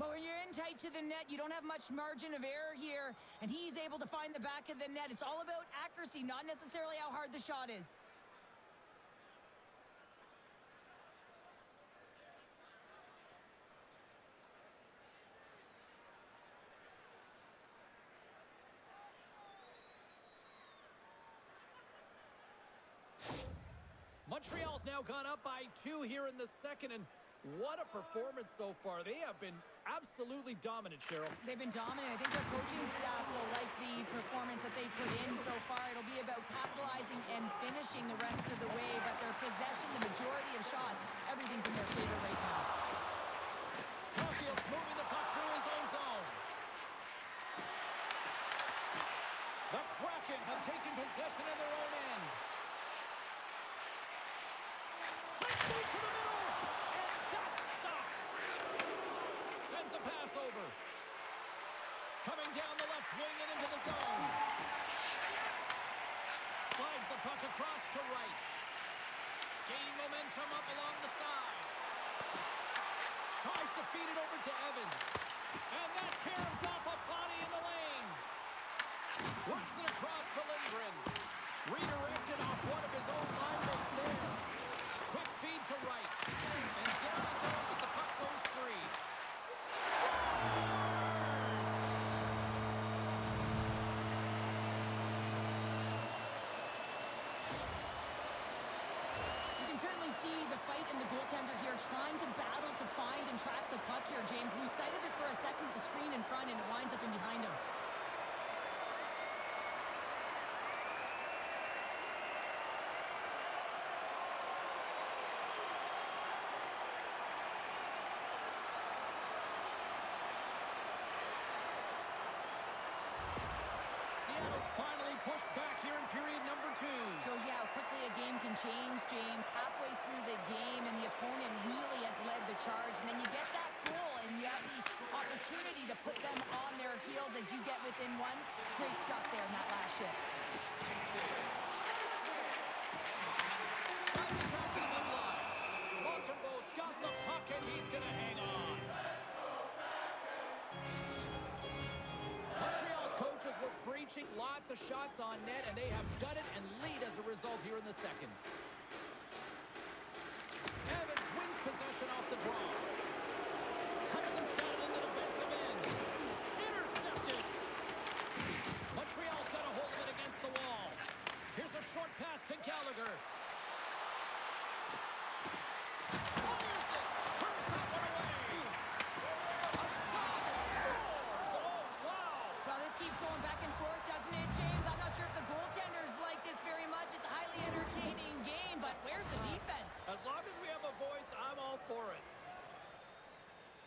Speaker 2: But when you're in tight to the net, you don't have much margin of error here, and he's able to find the back of the net. It's all about accuracy, not necessarily how hard the shot is.
Speaker 1: Montreal's now gone up by 2 here in the second, and what a performance so far. They have been absolutely dominant, Cheryl.
Speaker 2: They've been dominant. I think their coaching staff will like the performance that they put in so far. It'll be about capitalizing and finishing the rest of the way, but their possession, the majority of shots, everything's in their favor right now.
Speaker 1: Caulfield's moving the puck through his own zone. The Kraken have taken possession in their own end. Let's move to the middle, and that's stopped. Sends a pass over. Coming down the left wing and into the zone. Slides the puck across to right. Gaining momentum up along the side. Tries to feed it over to Evans. And that tears off a body in the lane. Works it across to Lindgren. Redirected off one of his own line mates there. Quick feed to right. And down he goes as the puck goes free.
Speaker 2: You can certainly see the fight in the goaltender here, trying to battle to find and track the puck here, James. Lose sight of it for a second with the screen in front, and it winds up in behind him.
Speaker 1: Seattle's finally pushed back here in period number 2.
Speaker 2: Shows you how quickly a game can change, James. Halfway through the game, and the opponent really has led the charge. And then you get that goal, and you have the opportunity to put them on their heels as you get within one. Great stuff there in that last shift.
Speaker 1: Slides it back to the middle line. Montembeau's got the puck, and he's going to hang on. Montreal's coaches were preaching lots of shots on net, and they have done it and lead as a result here in the second. Evans wins possession off the draw. Hudson's got it in the defensive end. Intercepted. Montreal's got a hold of it against the wall. Here's a short pass to Gallagher. Fires it. Turns that one away. A shot. Scores. Oh, wow.
Speaker 2: Well, this keeps going back and forth, doesn't it, James? I'm not sure if the goaltenders like this very much. It's a highly entertaining game, but where's the defense?
Speaker 1: As long as we have a voice, I'm all for it.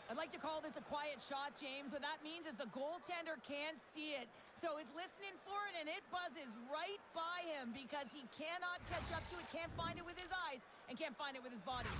Speaker 2: I'd like to call this a quiet shot, James. What that means is the goaltender can't see it. So he's listening for it, and it buzzes right by him because he cannot catch up to it, can't find it with his eyes, and can't find it with his body.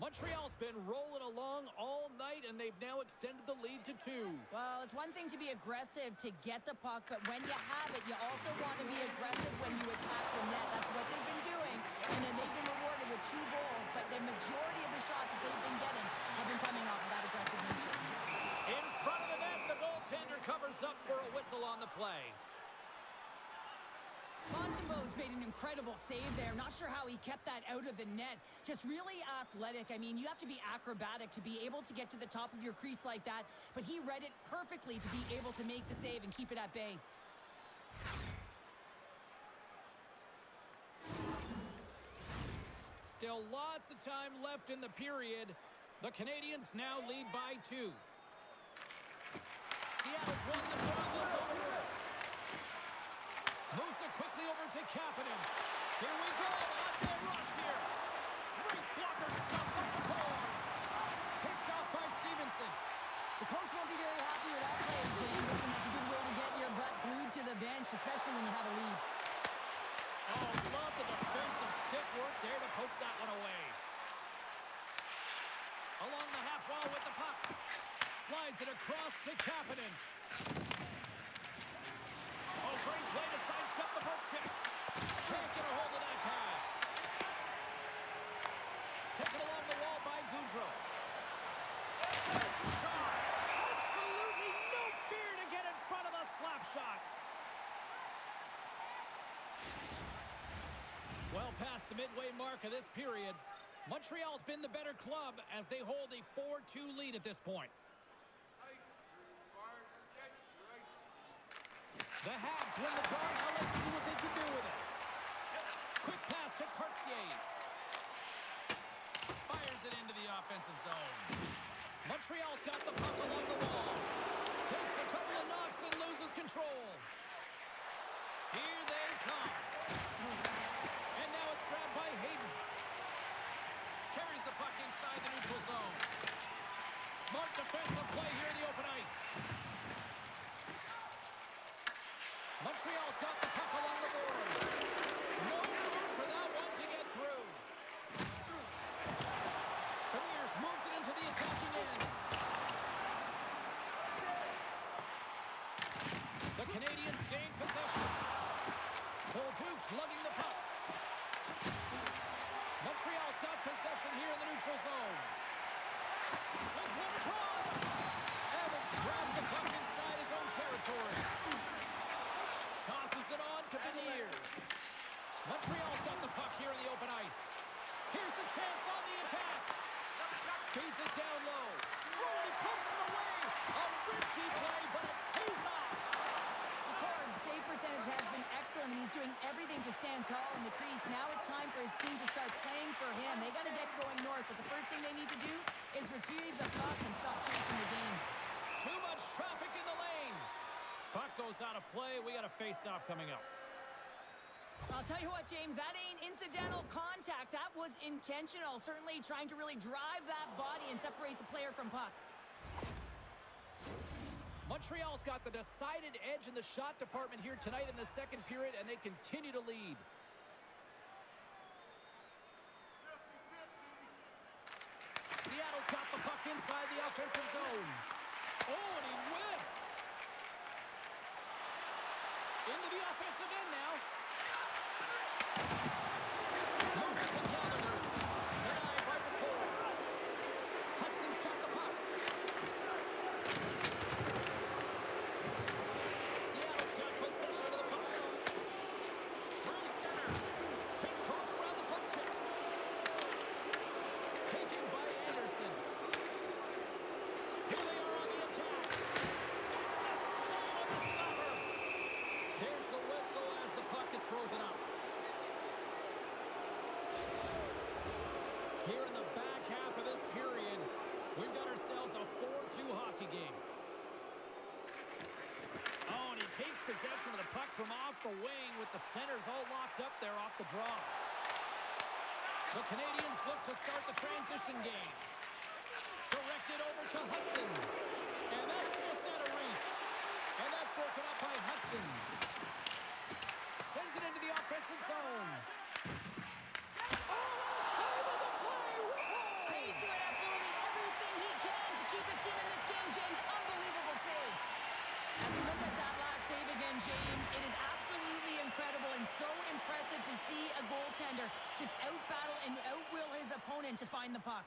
Speaker 1: Montreal's been rolling along all night, and they've now extended the lead to 2.
Speaker 2: Well, it's one thing to be aggressive to get the puck, but when you have it, you also want to be aggressive when you attack the net. That's what they've been doing, and then they've been rewarded with 2 goals, but the majority of the shots that they've been getting have been coming off of that aggressive nature.
Speaker 1: In front of the net, the goaltender covers up for a whistle on the play.
Speaker 2: Montembeault's made an incredible save there. Not sure how he kept that out of the net. Just really athletic. I mean, you have to be acrobatic to be able to get to the top of your crease like that, but he read it perfectly to be able to make the save and keep it at bay.
Speaker 1: Still lots of time left in the period. The Canadiens now lead by 2. Seattle's won the draw. They'll go to work. Moves it quickly over to Kapanen. Here we go. On rush here. Great blocker stuff by the core. Picked off by Stevenson.
Speaker 2: The coach won't be very happy with that play, James. Listen, that's a good way to get your butt glued to the bench, especially when you have a lead.
Speaker 1: Oh, love the defensive stick work there to poke that one away. Along the half wall with the puck. Slides it across to Kapanen. Oh, great play to sidestep the poke check. Can't get a hold of that pass. Taken along the wall by Goudreau. Takes a shot. Absolutely no fear to get in front of the slap shot. Well past the midway mark of this period, Montreal's been the better club as they hold a 4-2 lead at this point. The Habs win the draw. Now let's see what they can do with it. Quick pass to Cartier. Fires it into the offensive zone. Montreal's got the puck along the wall. Takes a couple of knocks and loses control. Here they come. And now it's grabbed by Hayden. Carries the puck inside the neutral zone. Smart defensive play here in the open ice. Montreal's got the puck along the boards. No room for that one to get through. Beniers moves it into the attacking end. The Canadiens gain possession. Duke's lugging the puck. Montreal's got possession here in the neutral zone. Sends one across. Evans grabs the puck inside his own territory. Tosses it on to Beniers. Montreal's got the puck here in the open ice. Here's a chance on the attack. Feeds it down low. Oh, he pumps it away. A risky play, but it pays off.
Speaker 2: The Card's save percentage has been excellent, and he's doing everything to stand tall in the crease. Now it's time for his team to start playing for him. They got to get going north, but the first thing they need to do is retrieve the puck and stop chasing the game.
Speaker 1: Too much traffic in the lane. Puck goes out of play. We got a face-off coming up.
Speaker 2: I'll tell you what, James, that ain't incidental contact. That was intentional. Certainly trying to really drive that body and separate the player from puck.
Speaker 1: Montreal's got the decided edge in the shot department here tonight in the second period, and they continue to lead. Seattle's got the puck inside the offensive zone. Oh, and he whiffs. Into the offensive end now. Moves it to Gallagher. Denied by the core. Hudson's got the puck. Seattle's got possession of the puck. Through center. Tiptoes around the puck check. Taken by Anderson. Here they are on the attack. It's the save of the stopper. There's the whistle as the puck is frozen up. Here in the back half of this period, we've got ourselves a 4-2 hockey game. Oh, and he takes possession of the puck from off the wing with the centers all locked up there off the draw. The Canadiens look to start the transition game. Directed over to Hudson. And that's just out of reach. And that's broken up by Hudson. Sends it into the offensive zone. Oh, save of the play! Whoa!
Speaker 2: He's doing absolutely James. It is absolutely incredible and so impressive to see a goaltender just out-battle and out-will his opponent to find the puck.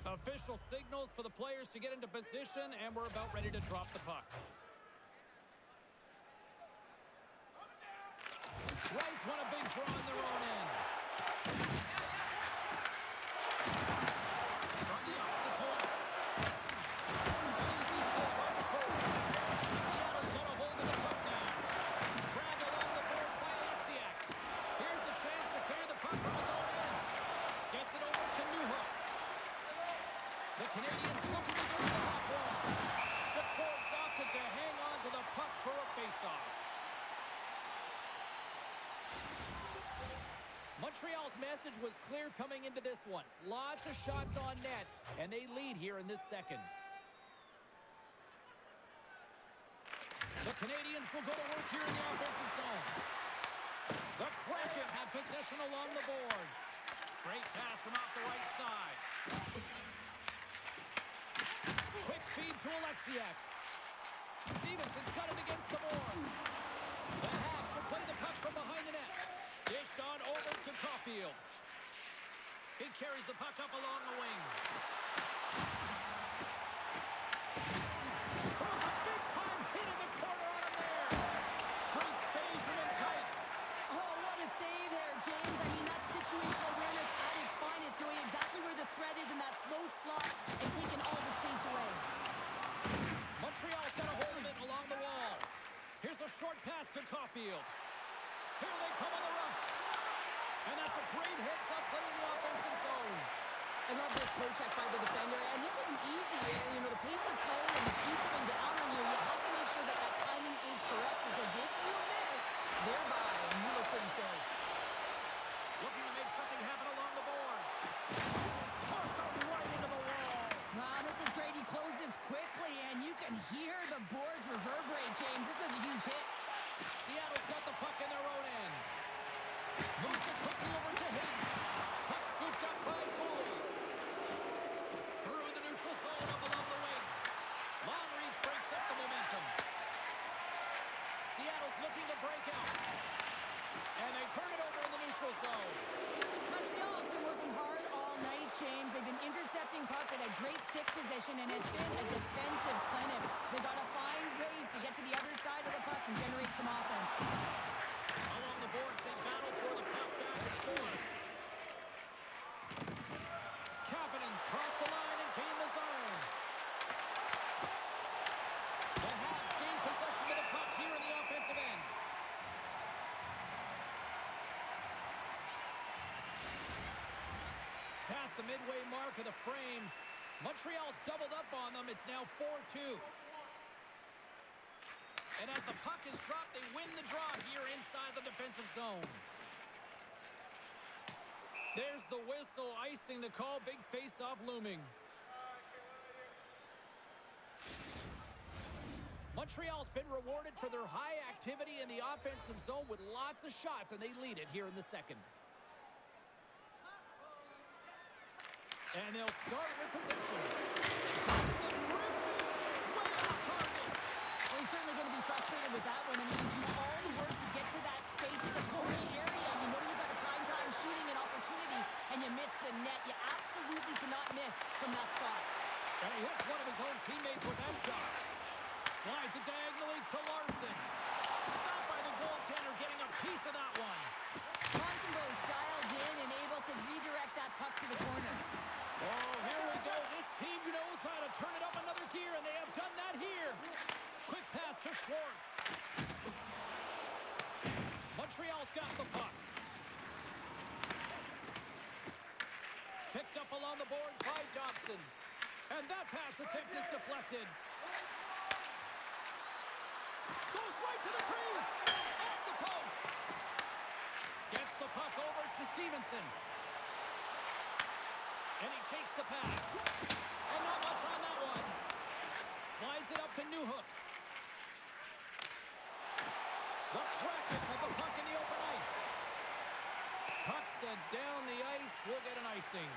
Speaker 1: Official signals for the players to get into position, and we're about ready to drop the puck. Rights want a big draw in their own end. From the opposite point. Easy save on the goal. Seattle's got a hold of the puck now. Grabbed along the boards by Alexiak. Here's a chance to clear the puck from his own end. Gets it over to Newhook. The Canadiens looking to go to the half wall. The Fords opted to hang on to the puck for a face-off. Montreal's message was clear coming into this one. Lots of shots on net, and they lead here in this second. The Canadiens will go to work here in the offensive zone. The Kraken have possession along the boards. Great pass from off the right side. Quick feed to Alexiak. Stevenson's got it against the boards. The Habs will play the puck from behind the net. Dished on over to Caulfield. He carries the puck up along the wing. There's a big-time hit in the corner on him there. Great save from in tight.
Speaker 2: Oh, what a save there, James. I mean, that's situational awareness at its finest, knowing exactly where the threat is in that slow slot and taking all the space away.
Speaker 1: Montreal's got a hold of it along the wall. Here's a short pass to Caulfield. Here they come on the rush. And that's a great heads-up play in the offensive zone.
Speaker 2: I love this poke check by the defender, and this isn't easy. You know, the pace of play and the speed coming down on you, you have to make sure that that timing is correct, because if you miss, they're by, and you look pretty safe.
Speaker 1: Looking to make something happen along the boards. Toss it right into the wall.
Speaker 2: Wow, this is great. He closes quickly, and you can hear the boards reverberate, James. This was a huge hit.
Speaker 1: Seattle's got the puck in their own end. Moves it quickly over to him. Puck scooped up by Cooley. Through the neutral zone up along the wing. Long reach breaks up the momentum. Seattle's looking to break out. And they turn it over in the neutral zone.
Speaker 2: Montreal has been working hard all night, James. They've been intercepting pucks at a great stick position, and it's been a defensive clinic. They've got to find ways to get to the other side of the puck and generate some offense.
Speaker 1: Along the boards, they battle for the puck back and forth. Kapanen's crossed the line and gained the zone. The Habs gain possession of the puck here in the offensive end. Past the midway mark of the frame, Montreal's doubled up on them. It's now 4-2. And as the puck is dropped, they win the draw here inside the defensive zone. There's the whistle, icing the call. Big face-off looming. Montreal's been rewarded for their high activity in the offensive zone with lots of shots, and they lead it here in the second. And they'll start with possession. Thompson rips it way off target.
Speaker 2: Well, he's certainly going to be frustrated with that one. I mean, you do all the work to get to that space in the goalie area. You know you've got a prime-time shooting and opportunity, and you miss the net. You absolutely cannot miss from that spot.
Speaker 1: And he hits one of his own teammates with that shot. Slides it diagonally to Larson. Stopped by the goaltender, getting a piece of that one.
Speaker 2: Montembeau's dialed in and able to redirect that puck to the corner.
Speaker 1: Oh, here we go. This team knows how to turn it up another gear, and they have done that here. Quick pass to Schwartz. Montreal's got the puck. Picked up along the boards by Dobson. And that pass attempt is deflected. Goes right to the crease. Off the post. Gets the puck over to Stevenson. And he takes the pass. And not much on that one. Slides it up to Newhook. icing.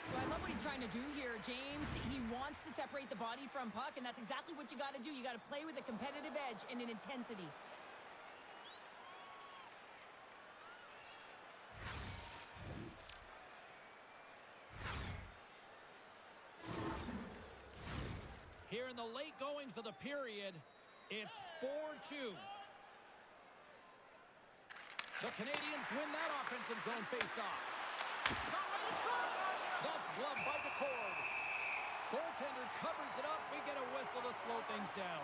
Speaker 2: So I love what he's trying to do here, James. He wants to separate the body from puck, and that's exactly what you got to do. You got to play with a competitive edge and an intensity.
Speaker 1: Here in the late goings of the period, it's 4-2. The Canadiens win that offensive zone faceoff. Shot right in front. That's gloved by the cord. Goaltender covers it up. We get a whistle to slow things down.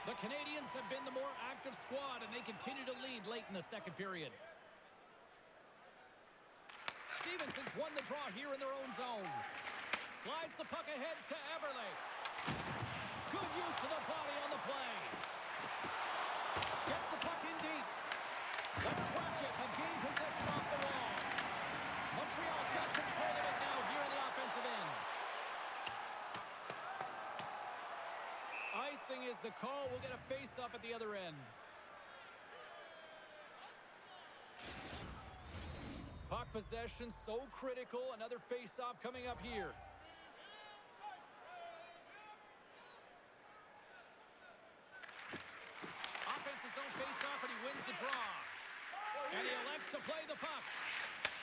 Speaker 1: The Canadiens have been the more active squad, and they continue to lead late in the second period. Stevenson's won the draw here in their own zone. Slides the puck ahead to Eberle. Good use of the body on the play. Gets the puck in deep. The Kraken have gained possession off the wall. Montreal's got control of it now here in the offensive end. Icing is the call. We'll get a face-up at the other end. Puck possession so critical. Another face-off coming up here. Offensive zone face-off, and he wins the draw. And he elects to play the puck.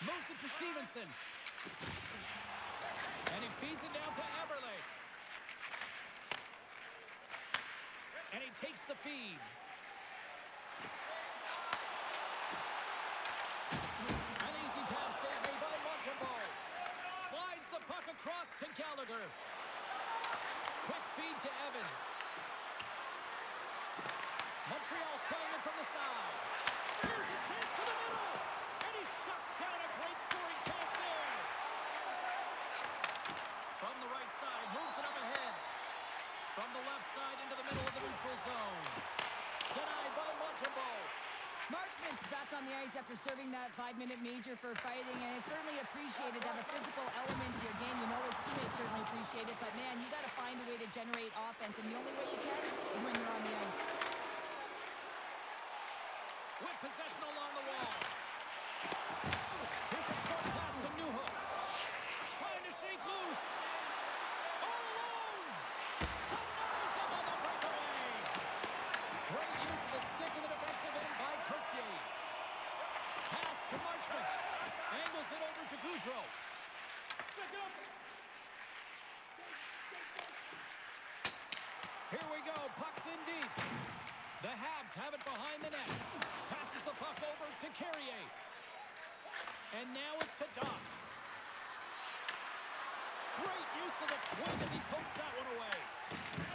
Speaker 1: Moves it to Stevenson. And he feeds it down to Eberle. And he takes the feed. An easy pass saved by Montreal. Slides the puck across to Gallagher. Quick feed to Evans. Montreal's playing it from the side. Here's a chance to the middle. And he shuts down a great scoring chance there. From the right side, moves it up ahead. From the left side into the middle of the neutral zone. Denied by Montreal.
Speaker 2: Marchment's back on the ice after serving that 5-minute major for fighting, and it's certainly appreciated to have a physical element to your game. You know his teammates certainly appreciate it, but man, you got to find a way to generate offense, and the only way you can is when you're on the ice.
Speaker 1: With possession along the wall. Here's a short pass to Newhook. Trying to shake loose. All alone. Denies him on the breakaway. Great use of the stick in the defensive end by Courtier. Pass to Marchment. Angles it over to Goudreau. Here we go. Puck's in deep. The Habs have it behind the net. Passes the puck over to Carrier. And now it's to Doc. Great use of the twig as he pokes that one away.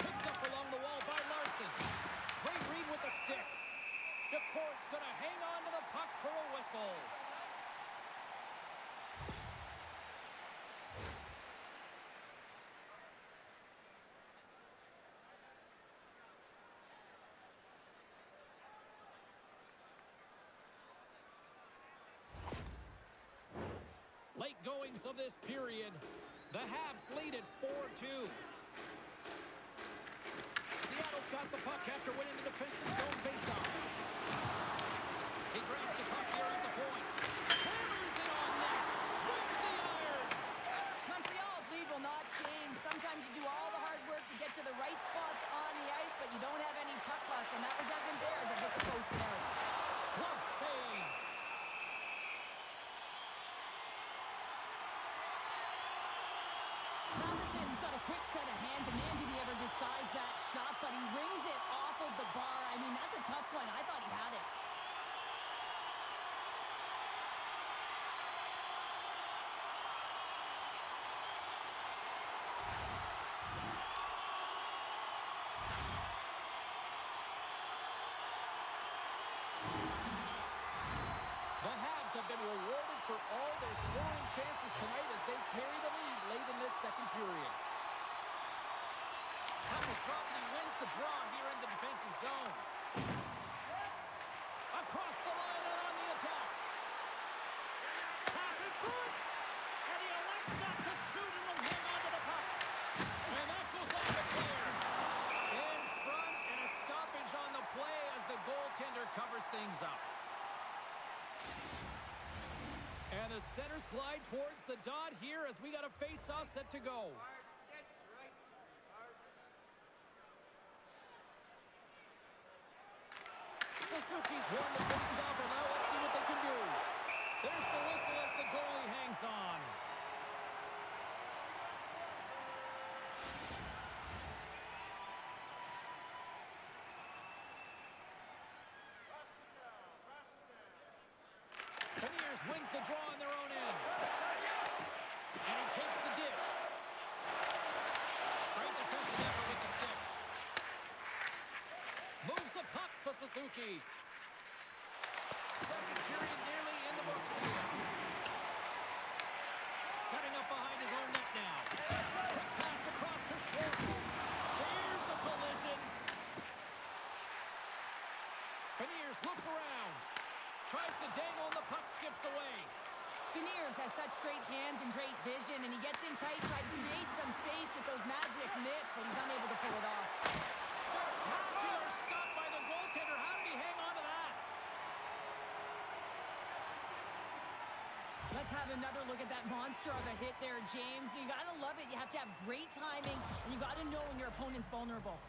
Speaker 1: Picked up along the wall by Larson. Great read with the stick. DePort's going to hang on to the puck for a whistle. Late goings of this period. The Habs lead at 4-2. Seattle's got the puck after winning the defensive zone faceoff. He grabs the puck here at the point. Hammers it on net. Breaks the iron.
Speaker 2: Montreal's lead will not change. Sometimes you do all the hard work to get to the right spots on the ice, but you don't have any puck luck, and that was evident there as it hit the post out.
Speaker 1: Glove save.
Speaker 2: Matheson's got a quick set of hands, and man, did he ever disguise that shot, but he rings it off of the bar. I mean, that's a tough one. I thought he had it.
Speaker 1: The Habs have been rewarded for all their scoring chances tonight as they carry the lead late in this second period. Puck is dropped and he wins the draw here in the defensive zone. Across the line and on the attack. Pass in front. And he elects not to shoot and will hang on to the puck. And that goes off the player. In front and a stoppage on the play as the goaltender covers things up. here as we got a face-off set to go. Suzuki's won the face-off, and now let's see what they can do. There's the whistle as the goalie hangs on. Canadiens wins the draw on their own end. And he takes the dish. Great defensive effort with the stick. Moves the puck to Suzuki. Second period nearly in the books here. Setting up behind his own net now. Quick pass across to Schwartz. There's a collision. Beniers looks around. Tries to dangle and the puck skips away.
Speaker 2: Beniers has such great hands and great vision, and he gets in tight, trying to create some space with those magic mitts, but he's unable to pull it off.
Speaker 1: Spectacular stop by the goaltender. How did he hang on to that?
Speaker 2: Let's have another look at that monster of a hit there, James. You got to love it. You have to have great timing, and you got to know when your opponent's vulnerable.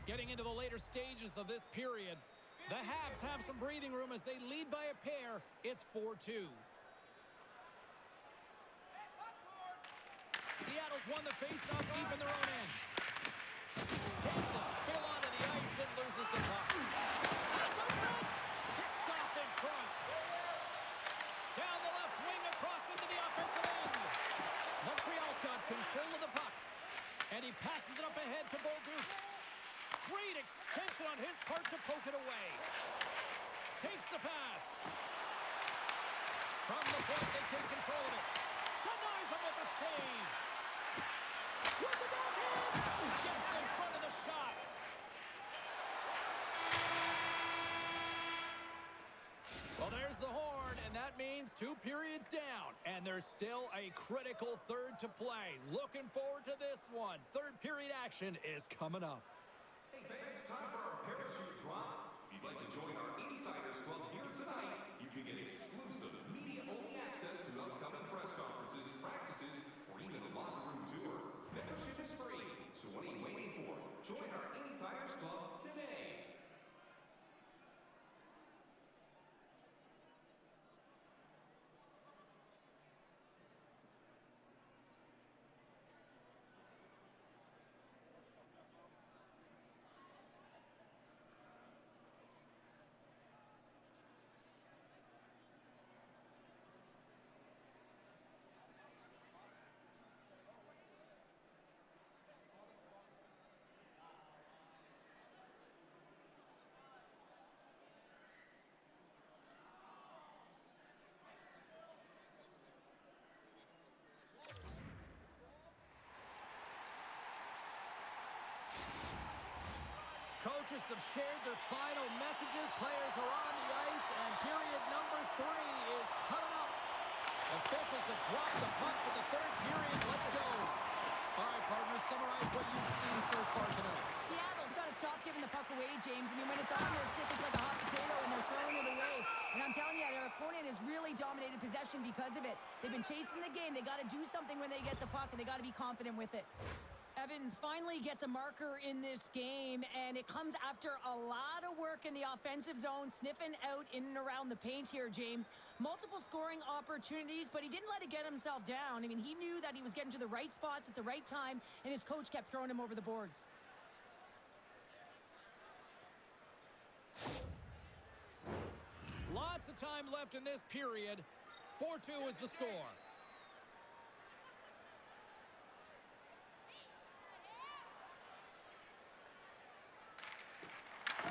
Speaker 1: Getting into the later stages of this period, the Habs have some breathing room as they lead by a pair. It's 4-2. Seattle's won the face-off deep in their own end. Takes a spill onto the ice and loses the puck. Picked off in front. Down the left wing across into the offensive end. Montreal's got control of the puck. And he passes it up ahead to Bolduc. Great extension on his part to poke it away. Takes the pass. From the point, they take control of it. Denies him with the save. With the backhand. Gets in front of the shot. Well, there's the horn, and that means 2 periods down. And there's still a critical third to play. Looking forward to this one. Third period action is coming up.
Speaker 3: Hey fans, time for our parachute drop. If you'd like to join our Insiders Club here tonight, you can get exclusive media-only access to upcoming press conferences, practices, or even a locker room tour. Membership is free, so what are you waiting for? Join our Insiders Club today.
Speaker 1: Coaches have shared their final messages. Players are on the ice, and period number 3 is coming up. Officials have dropped the puck for the third period. Let's go. All right, partners, summarize what you've seen so far tonight.
Speaker 2: Seattle's got to stop giving the puck away, James. I mean, when it's on their stick, it's like a hot potato, and they're throwing it away. And I'm telling you, their opponent has really dominated possession because of it. They've been chasing the game. They got to do something when they get the puck, and they got to be confident with it. Evans finally gets a marker in this game, and it comes after a lot of work in the offensive zone, sniffing out in and around the paint here, James. Multiple scoring opportunities, but he didn't let it get himself down. I mean, he knew that he was getting to the right spots at the right time, and his coach kept throwing him over the boards.
Speaker 1: Lots of time left in this period. 4-2 is the score.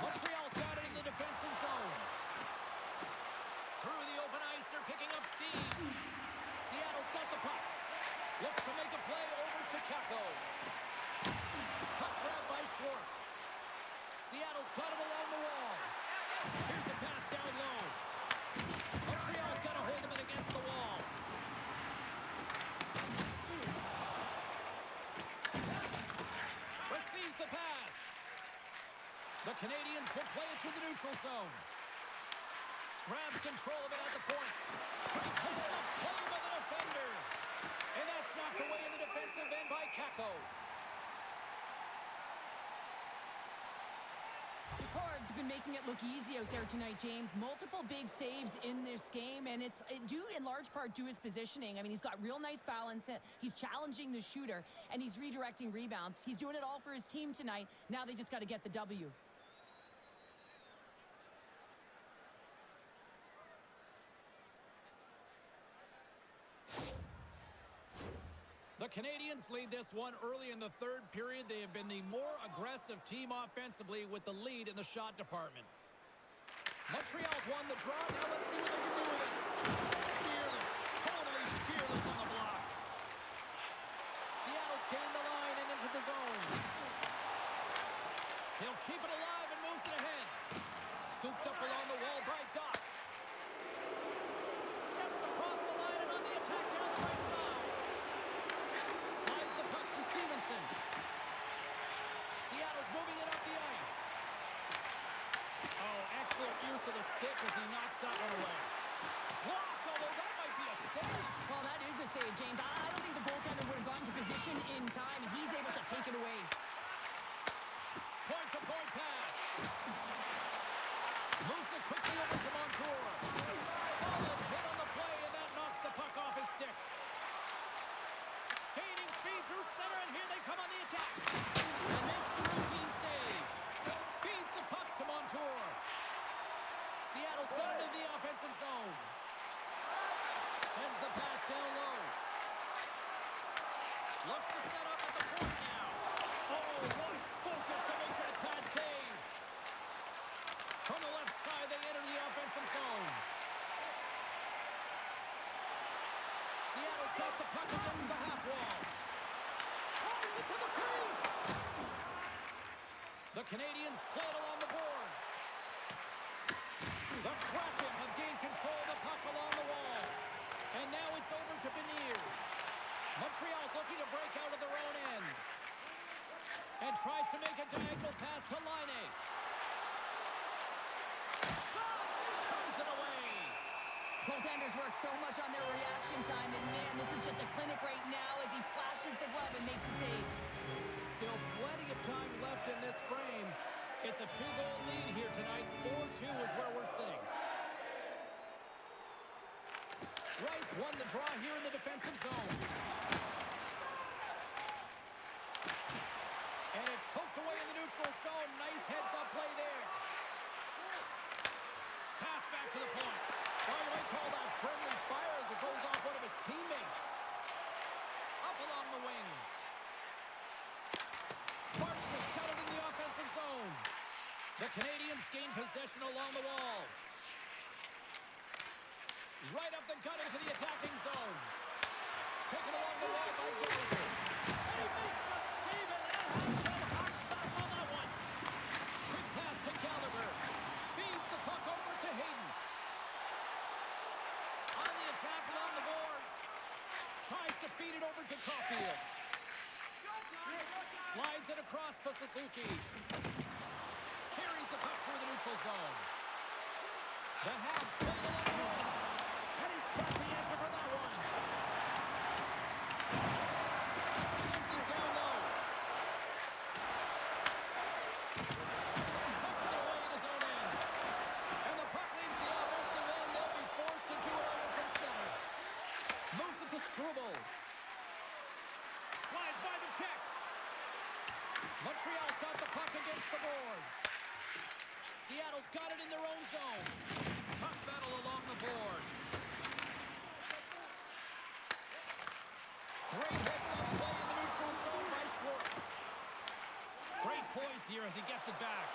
Speaker 1: Montreal's got it in the defensive zone. Through the open ice, they're picking up steam. Seattle's got the puck. Looks to make a play over to Kako. Puck grab by Schwartz. Seattle's got it along the wall. Here's a pass down low. Montreal's got to hold him in against the wall. Receives the pass. The Canadiens will play it to the neutral zone. Grabs control of it at the point. Puts up play with the defender. And that's knocked away in the defensive end by Kako.
Speaker 2: Picard's been making it look easy out there tonight, James. Multiple big saves in this game, and it's due in large part to his positioning. I mean, he's got real nice balance. He's challenging the shooter, and he's redirecting rebounds. He's doing it all for his team tonight. Now they just got to get the W.
Speaker 1: The Canadiens lead this one early in the third period. They have been the more aggressive team offensively with the lead in the shot department. Montreal's won the draw. Now let's see what they can do with it. Fearless, totally fearless on the block. Seattle's gained the line and into the zone. He'll keep it alive and moves it ahead. Scooped up along the wall by Doc. Steps across the line and on the attack down the right side. Slides the puck to Stevenson. Seattle's moving it up the ice. Oh, excellent use of the stick as he knocks that one away. Blocked, although that might be a save.
Speaker 2: Well, that is a save, James. I don't think the goaltender would have gotten to position in time, and he's able to take it away.
Speaker 1: Point-to-point pass. Moves it quickly over to Montour. Solid hit on the play, and that knocks the puck off his stick. Gaining speed through center, and here they come on the attack. And makes the routine save. Feeds the puck to Montour. Seattle's got it in the offensive zone. Sends the pass down low. Looks to set up at the point now. Oh, what focus to make that pad save. From the left side, they enter the offensive zone. Seattle's got the puck against the half wall. Drives it to the crease. The Canadiens play it along the boards. The Kraken have gained control of the puck along the wall. And now it's over to Beniers. Montreal's looking to break out of their own end. And tries to make a diagonal pass to Laine. Shot! Turns it away.
Speaker 2: Goaltenders work so much on their reaction time, and man, this is just a clinic right now as he flashes the glove and makes the save.
Speaker 1: Still plenty of time left in this frame. It's a 2-goal lead here tonight. 4-2 is where we're sitting. Wright's won the draw here in the defensive zone. And it's poked away in the neutral zone. Nice heads-up play there. Pass back to the point. By the way, call that friendly fire as it goes off one of his teammates. Up along the wing. Marchment's got it in the offensive zone. The Canadiens gain possession along the wall. Right up the gut into the attacking zone. Taken along the wall by Gallagher. And he makes the save, and that has some hot sauce on that one. Quick pass to Gallagher. Feeds the puck over to Hayden. On the attack along the boards. Tries to feed it over to Caulfield. Slides it across to Suzuki. Carries the puck through the neutral zone. The Habs play it along the wall. And he's got the answer for that one. Sends it down low. Puts it away in his own end. And the puck leaves the offensive end. They'll be forced to do it over from center. Moves it to Struble. Slides by the check. Montreal's got the puck against the boards. Seattle's got it in their own zone. Puck battle along the boards. Great heads-up play in the neutral zone by Schwartz. Great poise here as he gets it back.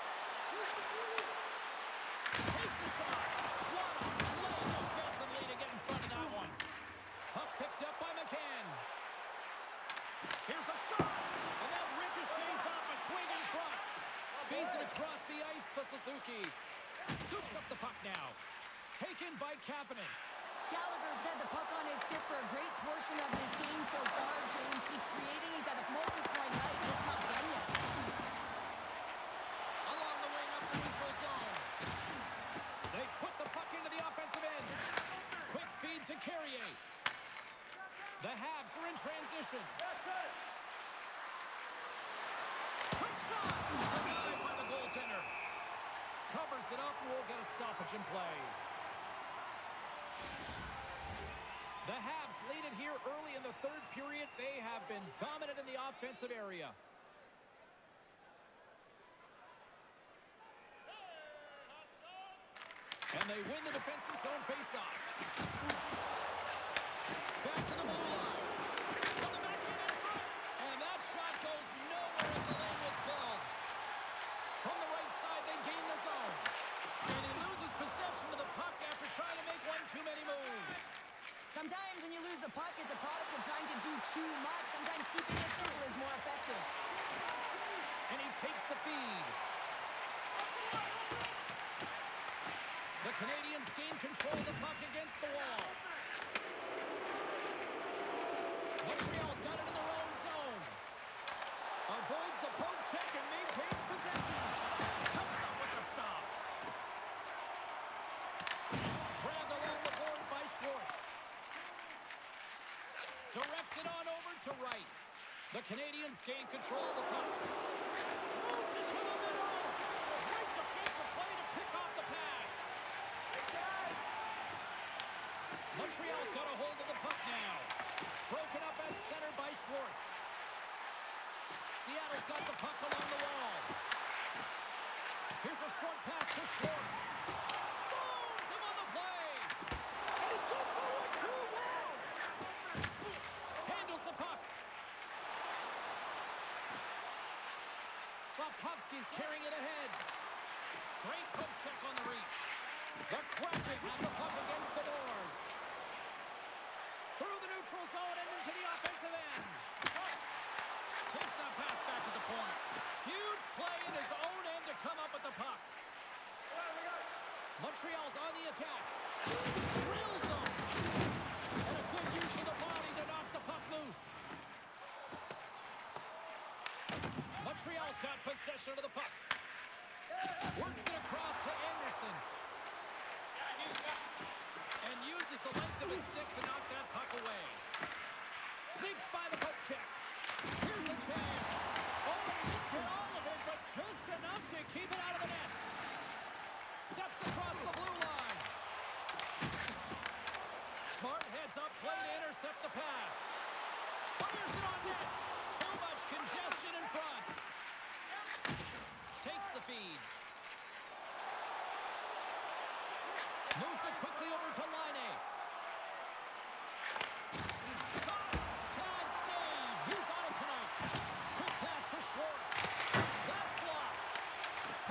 Speaker 1: Takes a shot. What a play defensively to get in front of that one. Puck picked up by McCann. Here's a shot. And that ricochets off a twig in front. Feeds it across the ice to Suzuki. Scoops up the puck now. Taken by Kapanen.
Speaker 2: Gallagher's had the puck on his stick for a great portion of this game so far, James. He's creating. He's at a multi-point night. It's not done yet.
Speaker 1: Along the wing up the neutral zone. They put the puck into the The Habs are in transition. Quick shot! Denied by the goaltender. Covers it up and we'll get a stoppage in play. The Habs lead it here early in the third period. They have been dominant in the offensive area. And they win the defensive zone faceoff. Back to the blue line. On the backhand in front. And that shot goes nowhere as the lane was filled. From the right side, they gain the zone. And he loses possession of the puck after trying to make one too many moves.
Speaker 2: Sometimes when you lose the puck, it's a product of trying to do too much. Sometimes keeping it simple is more effective.
Speaker 1: And he takes the feed. The Canadiens gain control of the puck against the wall. Montreal's got it in their own zone. Avoids the poke check and maintains possession. Comes up with the stop. Grabbed along the boards by Schwartz. Directs it on over to right. The Canadiens gain control of the puck. Moves it to the middle. Great defensive play to pick off the pass. Montreal's got a hold of the puck now. Broken up at center by Schwartz. Seattle's got the puck along the wall. Here's a short pass to Schwartz. Stones him on the play. And he gets over too well. Handles the puck. Slavkovsky's carrying it ahead. Great poke check on the reach. The Kraken have the puck against the boards. Through the neutral zone and into the offensive end. Takes that pass back to the point. Huge play in his own end to come up with the puck. Montreal's on the attack. Drills them. And a good use of the body to knock the puck loose. Montreal's got possession of the puck. Works it across to Anderson. And uses the length of his stick to knock that puck away. Sneaks by the poke check. Here's a chance. Oh, he didn't get all of it, but just enough to keep it out of the net. Steps across the blue line. Smart heads up play to intercept the pass. Fires it on net. Too much congestion in front. Takes the feed. Moves it quickly over to Laine. God save. He's on it tonight. Quick pass to Schwartz. That's blocked.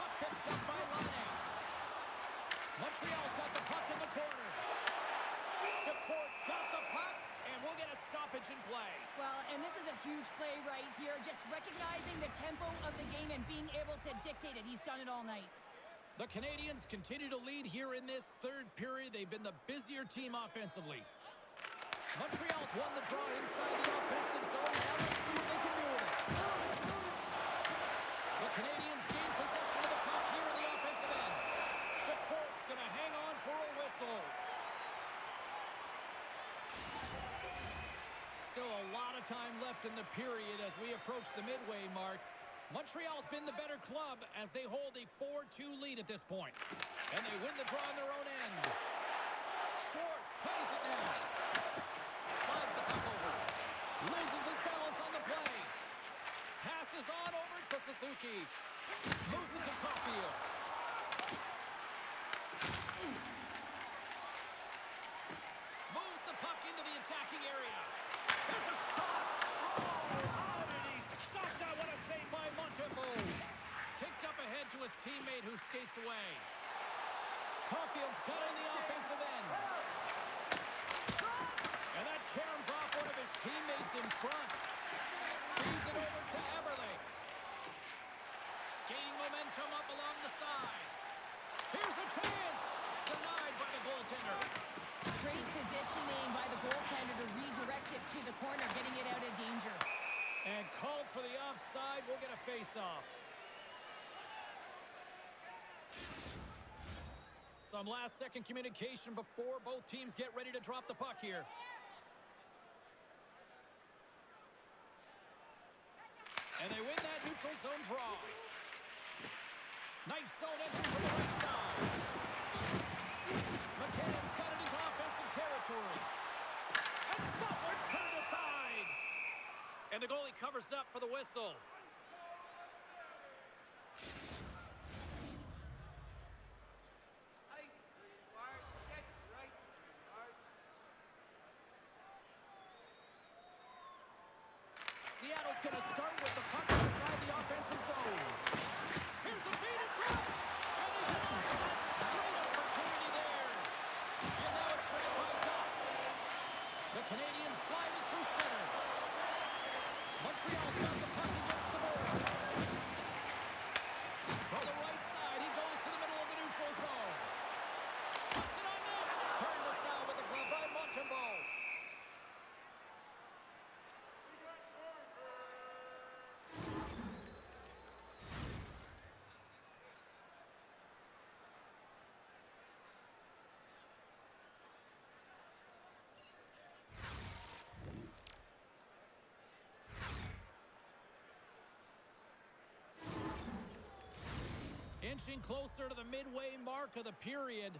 Speaker 1: Puck picked up by Laine. Montreal's got the puck in the corner. The court's got the puck, and we'll get a stoppage in play.
Speaker 2: Well, and this is a huge play right here. Just recognizing the tempo of the game and being able to dictate it. He's done it all night.
Speaker 1: The Canadiens continue to lead here in this third period. They've been the busier team offensively. Montreal's won the draw inside the offensive zone. Now let's see what they can do with it. The Canadiens gain possession of the puck here in the offensive end. The court's going to hang on for a whistle. Still a lot of time left in the period as we approach the midway mark. Montreal's been the better club as they hold a 4-2 lead at this point. And they win the draw on their own end. Schwartz plays it now. Slides the puck over. Loses his balance on the play. Passes on over to Suzuki. Moves it to Caulfield. Moves the puck into the attacking area. There's a shot. Oh, how did he stop that? What a save by Montembeault. Kicked up ahead to his teammate who skates away. Caulfield's got it in the offensive end. And that caroms off one of his teammates in front. Feeds it over to Eberle. Gaining momentum up along the side. Here's a chance. Denied by the goaltender.
Speaker 2: Great positioning by the goaltender to redirect it to the corner, getting it out of danger.
Speaker 1: And called for the offside. We'll get a face-off. Some last-second communication before both teams get ready to drop the puck here. And they win that neutral zone draw. Nice zone entry from the right side. McCann's got it into offensive territory. And that one's turned aside. And the goalie covers up for the whistle. Seattle's going to start with the puck inside the offensive zone. Here's a feed in front. And he denies that. Great opportunity there. And now it's for the puck up. The Canadiens slide it through center. Montreal's got the puck against the boards. From the right side, he goes to the middle of the neutral zone. Puts it on net. Turned aside with the glove by Montembeault. Inching closer to the midway mark of the period,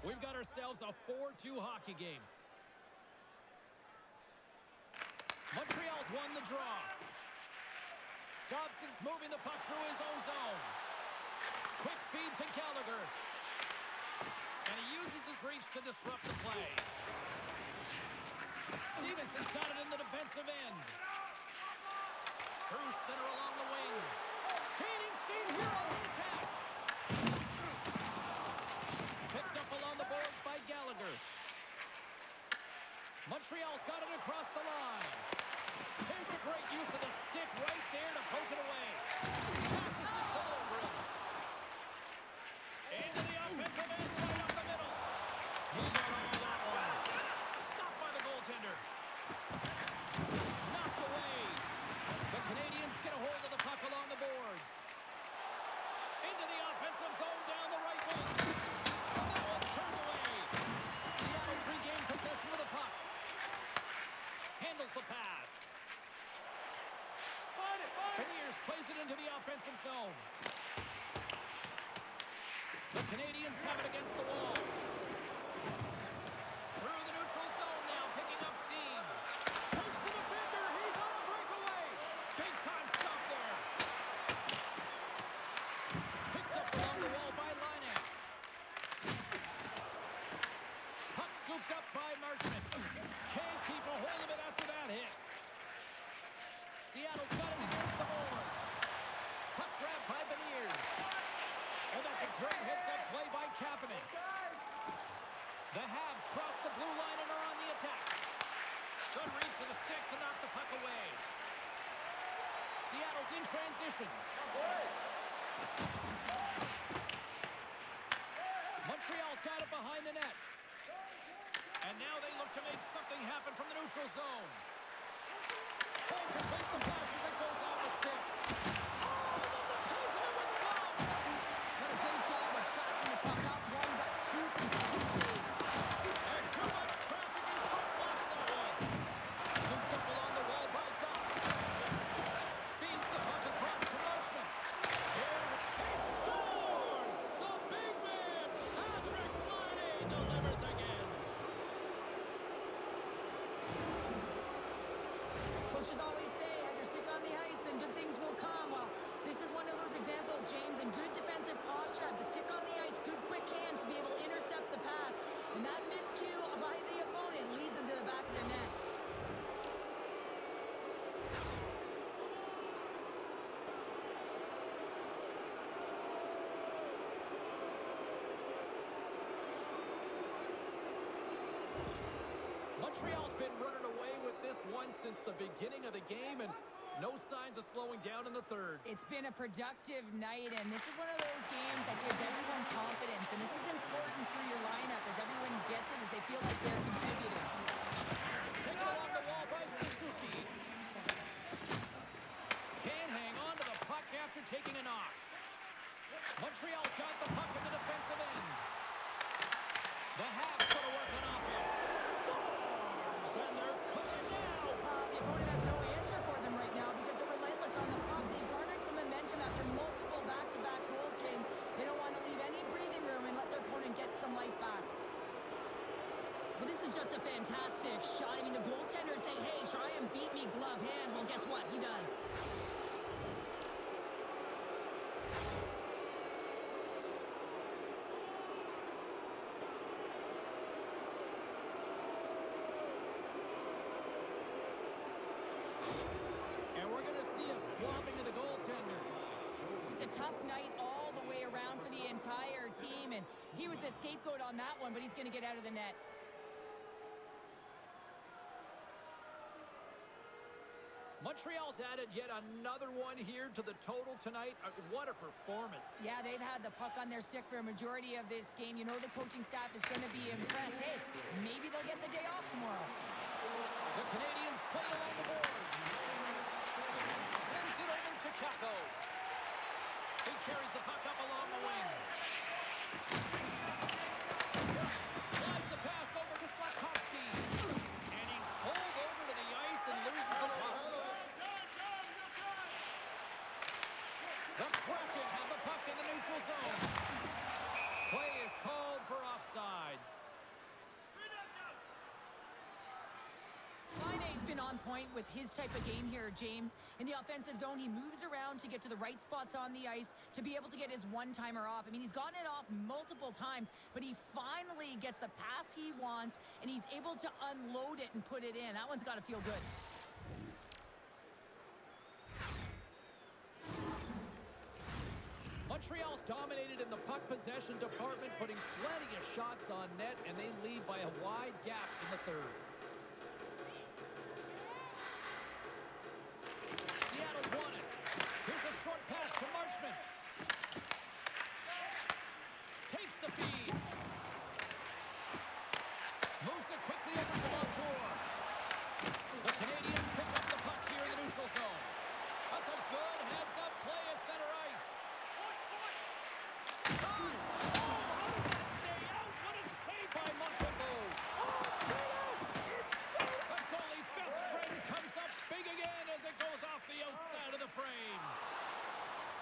Speaker 1: we've got ourselves a 4-2 hockey game. Montreal's won the draw. Dobson's moving the puck through his own zone. Quick feed to Gallagher. And he uses his reach to disrupt the play. Stevenson's got it in the defensive end. Through center along the wing. Gaining steam here on the attack. Picked up along the boards by Gallagher. Montreal's got it across the line. Here's a great use of the stick right there to poke it away. Passes it to Lundgren. Into the offensive end right up the middle. He got all that one. Stopped by the goaltender. Knocked away. The Canadiens get a hold of the puck along the boards. Into the offensive zone down the right wing. Now it's turned away. Seattle's regained possession of the puck. Handles the pass. Beniers plays it into the offensive zone. The Canadiens have it against the wall. Through the neutral zone now, picking up steam. Takes the defender. He's on a breakaway. Big time stop there. Picked up along the wall by Laine. Puck scooped up by Marchment. Can't keep a hold of it after that hit. Seattle's got it against the boards. Puck grab by Beniers. And that's a great heads-up play by Kapanen. The Habs cross the blue line and are on the attack. Good reach for the stick to knock the puck away. Seattle's in transition. Montreal's got it behind the net. And now they look to make something happen from the neutral zone. Trying to break the pass as it goes off the stick. Oh, that's a piece of it with the glove.
Speaker 2: What a great job of tracking the puck. Not one, but two consecutive saves.
Speaker 1: And too much traffic in front blocks that one. Scooped up along the wall by Doc. Feeds the puck across to Marchment. Here he scores! The big man, Patrick Laine, delivers again.
Speaker 2: Coaches always say, have your stick on the ice and good things will come. Well, this is one of those examples, James, and good defensive posture. Have the stick on the ice, good quick hands to be able to intercept the pass. And that miscue by the opponent leads into the back of their net.
Speaker 1: Montreal's been running away with this one since the beginning of the game, and no signs of slowing down in the third.
Speaker 2: It's been a productive night, and this is one of those games that gives everyone confidence. And this is important for your lineup as everyone gets it, as they feel like they're contributing.
Speaker 1: Taken along the wall by Suzuki. Can't hang on to the puck after taking a knock. Montreal's got the puck in the defensive end. The Habs go to work on offense. Scores! And they're cooking now.
Speaker 2: The opponent has no answer for them right now because they're relentless on the puck. They fantastic shot. I mean, the goaltender saying, hey, try and beat me glove hand. Well, guess what? He does.
Speaker 1: And we're going to see a swapping of the goaltenders.
Speaker 2: It's a tough night all the way around for the entire team, and he was the scapegoat on that one, but he's going to get out of the net.
Speaker 1: Montreal's added yet another one here to the total tonight. What a performance.
Speaker 2: Yeah, they've had the puck on their stick for a majority of this game. You know the coaching staff is going to be impressed. Hey, maybe they'll get the day off tomorrow.
Speaker 1: The Canadiens play along the boards. Sends it over to Kako. He carries the puck up along the wing. Slides the pass over to Slafkovsky. And he's pulled over to the ice and loses the puck. The Kraken have the puck in the neutral zone. Play is called for offside.
Speaker 2: Laine's been on point with his type of game here, James. In the offensive zone, he moves around to get to the right spots on the ice to be able to get his one-timer off. I mean, he's gotten it off multiple times, but he finally gets the pass he wants, and he's able to unload it and put it in. That one's got to feel good.
Speaker 1: Montreal's dominated in the puck possession department, putting plenty of shots on net, and they lead by a wide gap in the third. Seattle's won it. Here's a short pass to Marchment. Takes the feed. Moves it quickly over to Montour. The Canadiens pick up the puck here in the neutral zone. That's a good heads-up play at center ice. Oh, how did that stay out? What a save by Montembeault. Oh, it stayed out. It stayed out. The goalie's best friend comes up big again as it goes off the outside of the frame.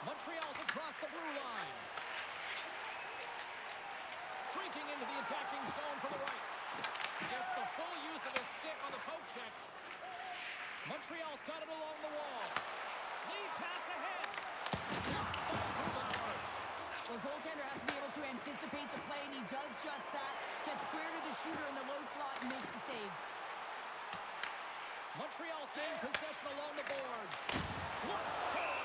Speaker 1: Montreal's across the blue line. Streaking into the attacking zone from the right. Gets the full use of his stick on the poke check. Montreal's got it along the wall. Lead pass ahead. Blocked by Grubauer.
Speaker 2: Well, goaltender has to be able to anticipate the play, and he does just that. Gets square to the shooter in the low slot and makes the save.
Speaker 1: Montreal's gained possession along the boards. What save!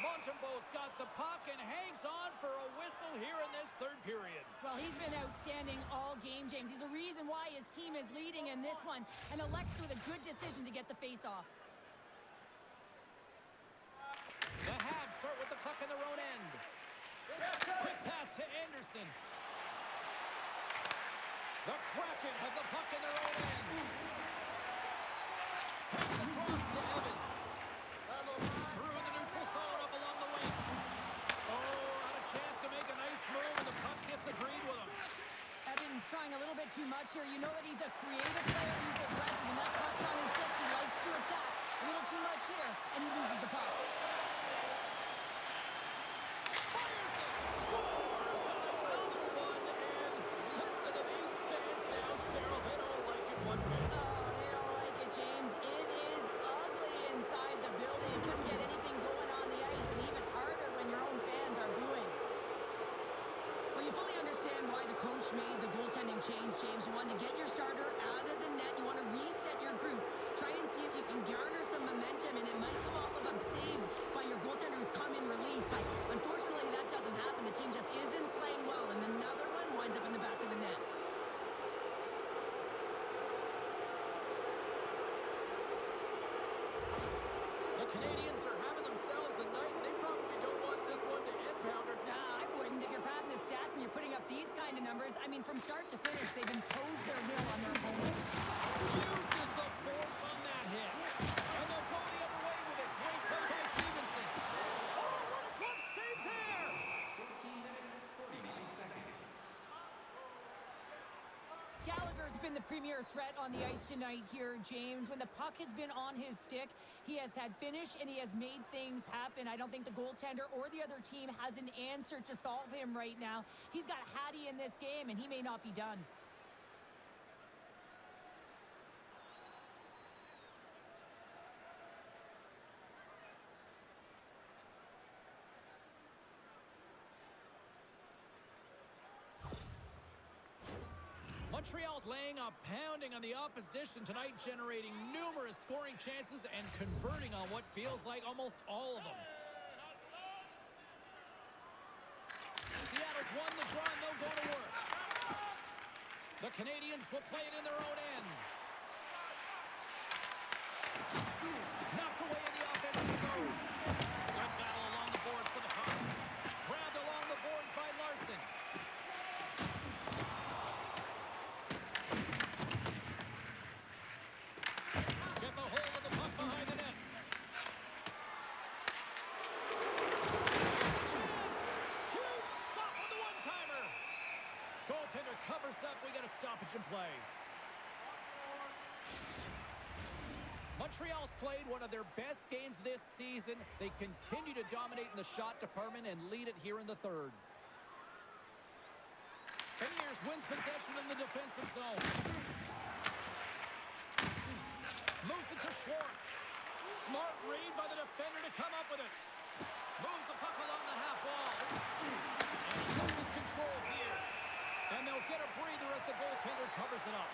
Speaker 1: Montembeault's got the puck and hangs on for a whistle here in this third period.
Speaker 2: Well, he's been outstanding all game, James. He's the reason why his team is leading in this one, and elects with a good decision to get the face-off.
Speaker 1: The Habs start with the puck in their own end. Quick pass to Anderson. The Kraken have the puck in their own end. Pass across to Evans. Through the neutral zone up along the wing. Oh, had a chance to make a nice move, and the puck disagreed with him.
Speaker 2: Evans trying a little bit too much here. You know that he's a creative player. He's aggressive. When that puck's on his stick, he likes to attack. A little too much here, and he loses the puck.
Speaker 1: Fires it, scores another one, and listen to these fans now, Cheryl. They don't like it one bit.
Speaker 2: Oh, they don't like it, James. It is ugly inside the building. You couldn't get anything going on the ice, and even harder when your own fans are booing. Well, you fully understand why the coach made the goaltending change, James. You want to get your starter out of the net. You want to reset your group. Try and see if you can garner some momentum, and it might come off of a save by your goaltender who's come in relief. But unfortunately, that doesn't happen. The team just isn't playing well, and another one winds up in the back of the net.
Speaker 1: The Canadiens are having themselves a night, and they probably don't want this one to end, Pounder.
Speaker 2: Nah, I wouldn't. If you're padding the stats and you're putting up these kind of numbers, I mean, from start to finish, they've imposed their will on their opponent.
Speaker 1: Uses the force on that hit. And they'll go the other way with it. Great play by Stevenson. Oh, what a glove save there!
Speaker 3: 14 minutes, 39 seconds.
Speaker 2: Gallagher's been the premier threat on the ice tonight here, James. When the puck has been on his stick, he has had finish and he has made things happen. I don't think the goaltender or the other team has an answer to solve him right now. He's got Hattie in this game, and he may not be done.
Speaker 1: Montreal's laying a pounding on the opposition tonight, generating numerous scoring chances and converting on what feels like almost all of them. Seattle's won the draw and they'll go to work. The Canadiens will play it in their own end. Knocked away in the offensive zone. Good battle along the boards for the puck. Grabbed along the boards by Larson. Gets a hold of the puck behind the net. Chance! Huge stop on the one-timer. Goaltender covers up. We got a stoppage in play. Montreal's played one of their best games this season. They continue to dominate in the shot department and lead it here in the third. Canadiens wins possession in the defensive zone. Moves it to Schwartz. Smart read by the defender to come up with it. Moves the puck along the half wall. And he loses control here. And they'll get a breather as the goaltender covers it up.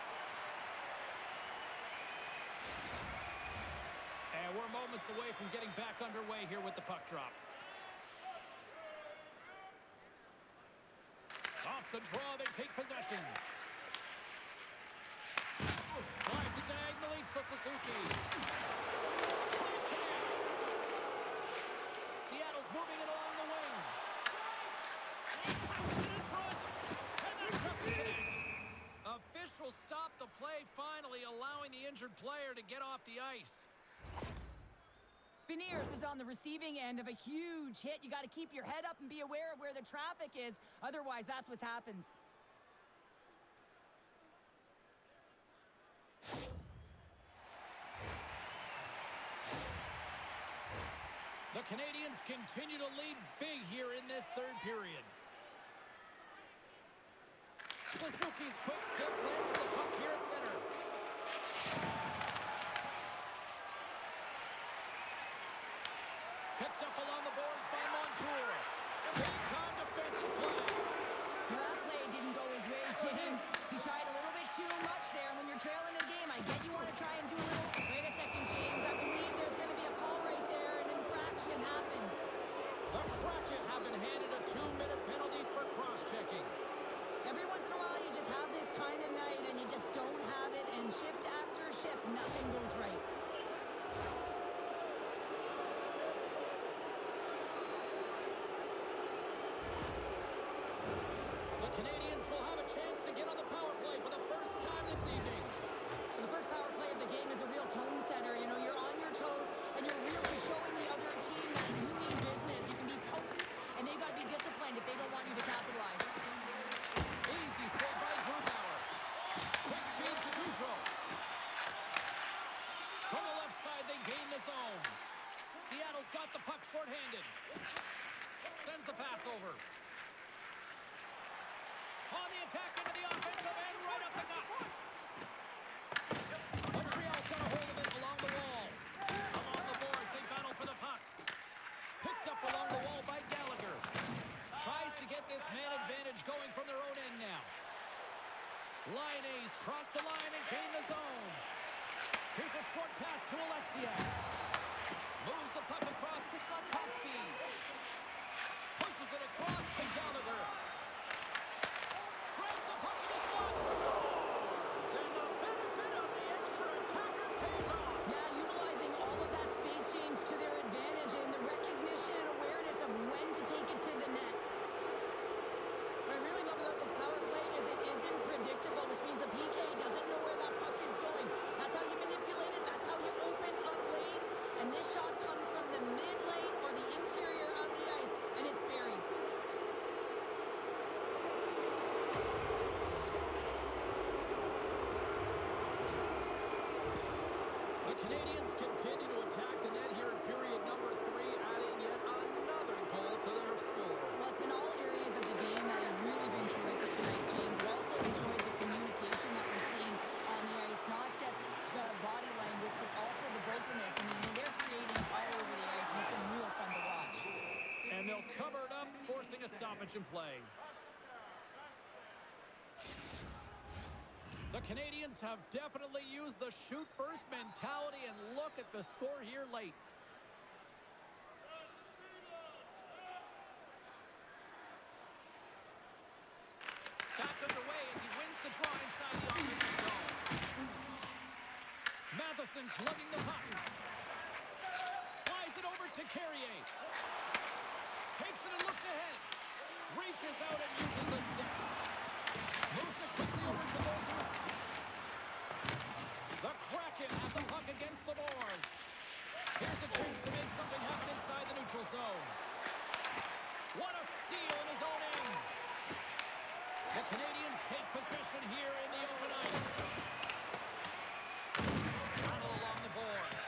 Speaker 1: And we're moments away from getting back underway here with the puck drop. Off the draw, they take possession. Slides it diagonally to Suzuki. Can't connect. Seattle's moving it along the wing. Passes it in front. And that doesn't connect. Officials stop the play finally, allowing the injured player to get off the ice.
Speaker 2: Beniers is on the receiving end of a huge hit. You got to keep your head up and be aware of where the traffic is. Otherwise, that's what happens.
Speaker 1: The Canadiens continue to lead big here in this third period. Suzuki's quick stick lands the puck here at center. Picked up along the boards by Montreal. Big time defensive play.
Speaker 2: Well, that play didn't go his way, James. He tried a little bit too much there. When you're trailing a game, I get you want to try and do a little... Wait a second, James. I believe there's going to be a call right there. An infraction happens.
Speaker 1: The Kraken have been handed a 2-minute penalty for cross-checking.
Speaker 2: Every once in a while, you just have this kind of night, and you just don't have it, and shift after shift, nothing goes right.
Speaker 1: The Canadiens will have a chance to get on the power play for the first time this evening.
Speaker 2: The first power play of the game is a real tone setter. You know, you're on your toes, and you're really showing the other team that you mean business. You can be potent, and they've got to be disciplined if they don't want you to capitalize.
Speaker 1: Easy save by Grubauer. Quick feed to Goudreau. From the left side, they gain the zone. Seattle's got the puck shorthanded. Sends the pass over. On the attack into the offensive end, right up the gut. Montreal's got a hold of it along the wall. Along the boards, they battle for the puck. Picked up along the wall by Gallagher. Tries to get this man advantage going from their own end now. Lyonnais cross the line and gain the zone. Here's a short pass to Alexiak. Moves the puck across to Slavkovsky. Pushes it across to Gallagher. Grabs the puck in the slot. Scores! And the benefit of the extra attacker pays off.
Speaker 2: Yeah, utilizing all of that space, James, to their advantage, and the recognition and awareness of when to take it to the net. What I really love about this power play is it isn't predictable, which means the PK doesn't know where that puck is going. That's how you manipulate it. That's how you open up lanes. And this shot comes from the mid lane or the interior of the ice, and it's buried.
Speaker 1: The Canadiens continue to attack the net here in period number 3, adding yet another goal to their score.
Speaker 2: Well, it's been all areas of the game that have really been terrific tonight, James. We also enjoyed the communication that we're seeing on the ice, not just the body language, but also the brokenness. I mean, they're creating all over the ice, and it's been real fun to watch.
Speaker 1: And they'll cover it up, forcing a stoppage in play. The Canadiens have definitely used the shoot-first mentality, and look at the score here late. Back underway as he wins the draw inside the offensive zone. Matheson's lugging the puck. Slides it over to Carrier. Takes it and looks ahead. Reaches out and uses the stick. Moves it quickly over to Bolduc. The Kraken have the puck against the boards. Here's a chance to make something happen inside the neutral zone. What a steal in his own end. The Canadiens take possession here in the open ice. Battle along the boards.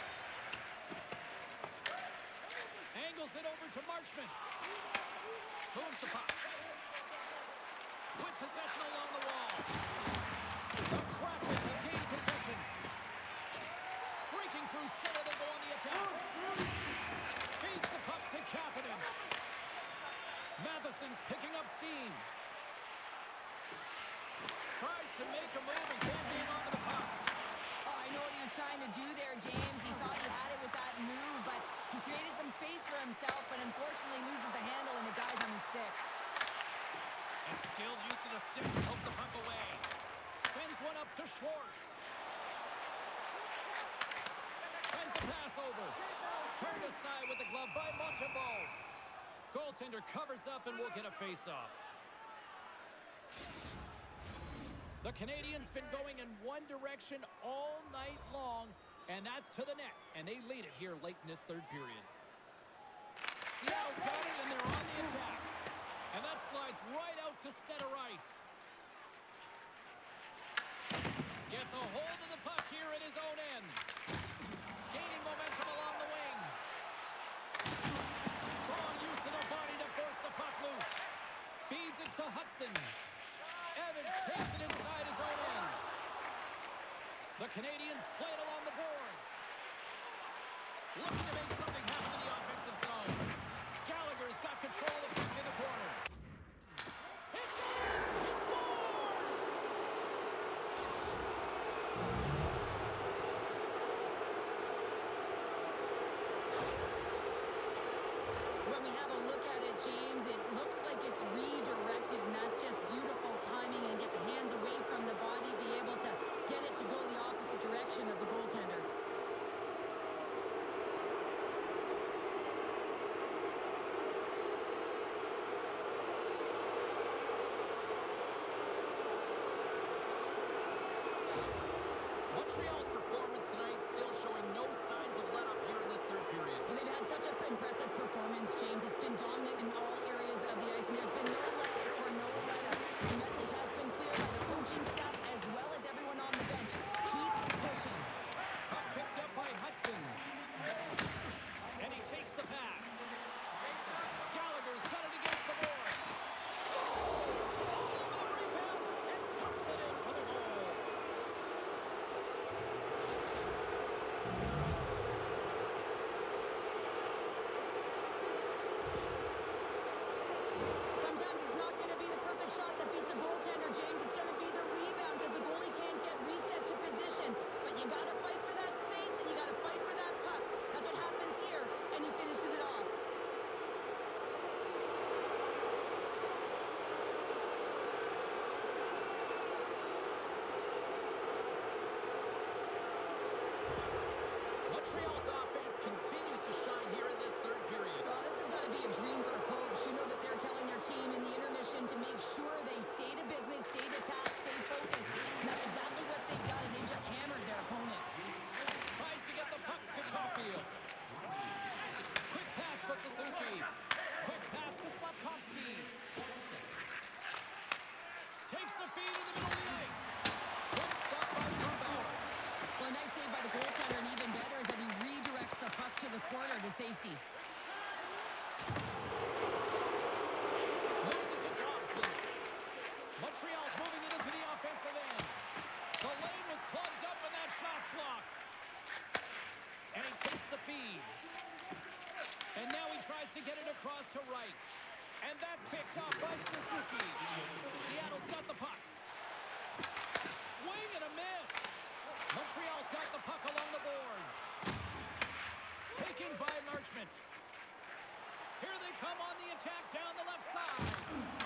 Speaker 1: Angles it over to Marchment. Moves the puck. With possession along the wall. The Kraken have gained possession. Streaking through center, they go on the attack. Feeds the puck to Kapanen. Matheson's picking up steam. Tries to make a move and can't hang on to the puck.
Speaker 2: Oh, I know what he was trying to do there, James. He thought he had it with that move, but he created some space for himself, but unfortunately loses the handle and it dies on the stick.
Speaker 1: A skilled use of the stick to poke the puck away. Sends one up to Schwartz. Sends a pass over. Turned aside with the glove by Montembeault. Goaltender covers up and will get a face-off. The Canadiens been going in one direction all night long, and that's to the net, and they lead it here late in this third period. Seattle's got it, and they're on the attack. And that slides right out to center ice. Gets a hold of the puck here in his own end. Gaining momentum along the wing. Strong use of the body to force the puck loose. Feeds it to Hudson. Evans takes it inside his own end. The Canadiens play it along the boards. Looking to make something happen in the offensive zone. Gallagher's got control of the puck in the corner. It's in! He scores!
Speaker 2: When we have a look at it, James, it looks like it's redirected, and that's just beautiful timing, and get the hands away from the body, be able to get it to go the opposite direction of the goaltender.
Speaker 1: Montreal's performance tonight still showing no signs of let-up here in this third period.
Speaker 2: Well, they've had such an impressive performance, James. It's been dominant in all areas of the ice, and there's been no lag or no let-up. The message has been clear by the coaching staff as well as everyone on the bench. Keep pushing.
Speaker 1: Puck picked up by Hudson. And he takes the pass. Gallagher's got it against the boards. Scores! All over the rebound and tucks it in for the goal.
Speaker 2: Sometimes it's not going to be the perfect shot that beats a goaltender, James. It's going to be the rebound because the goalie can't get reset to position. But you got to fight for that space and you got to fight for that puck. That's what happens here, and he finishes it off.
Speaker 1: Montreal's offense continues to shine here in this third period.
Speaker 2: Well, this has got to be a dream for a coach. You know that they're telling their team in the intermission to make sure they stay to business, stay to task, stay focused. And that's exactly what they've done, and they've just hammered their opponent.
Speaker 1: Tries to get the puck to Caulfield. Quick pass to Suzuki. Quick pass to Slavkovsky. Takes the feed in the middle of the ice. Good stop by Grubauer.
Speaker 2: Well, a nice save by the goaltender, and even better is that he redirects the puck to the corner to safety.
Speaker 1: Moves it to Thompson. Montreal's moving it into the offensive end. The lane was plugged up and that shot's blocked. And he takes the feed. And now he tries to get it across to right. And that's picked up by Suzuki. Seattle's got the puck. swing and a miss. Montreal's got the puck along the boards. Taken by Marchment. Here they come on the attack down the left side.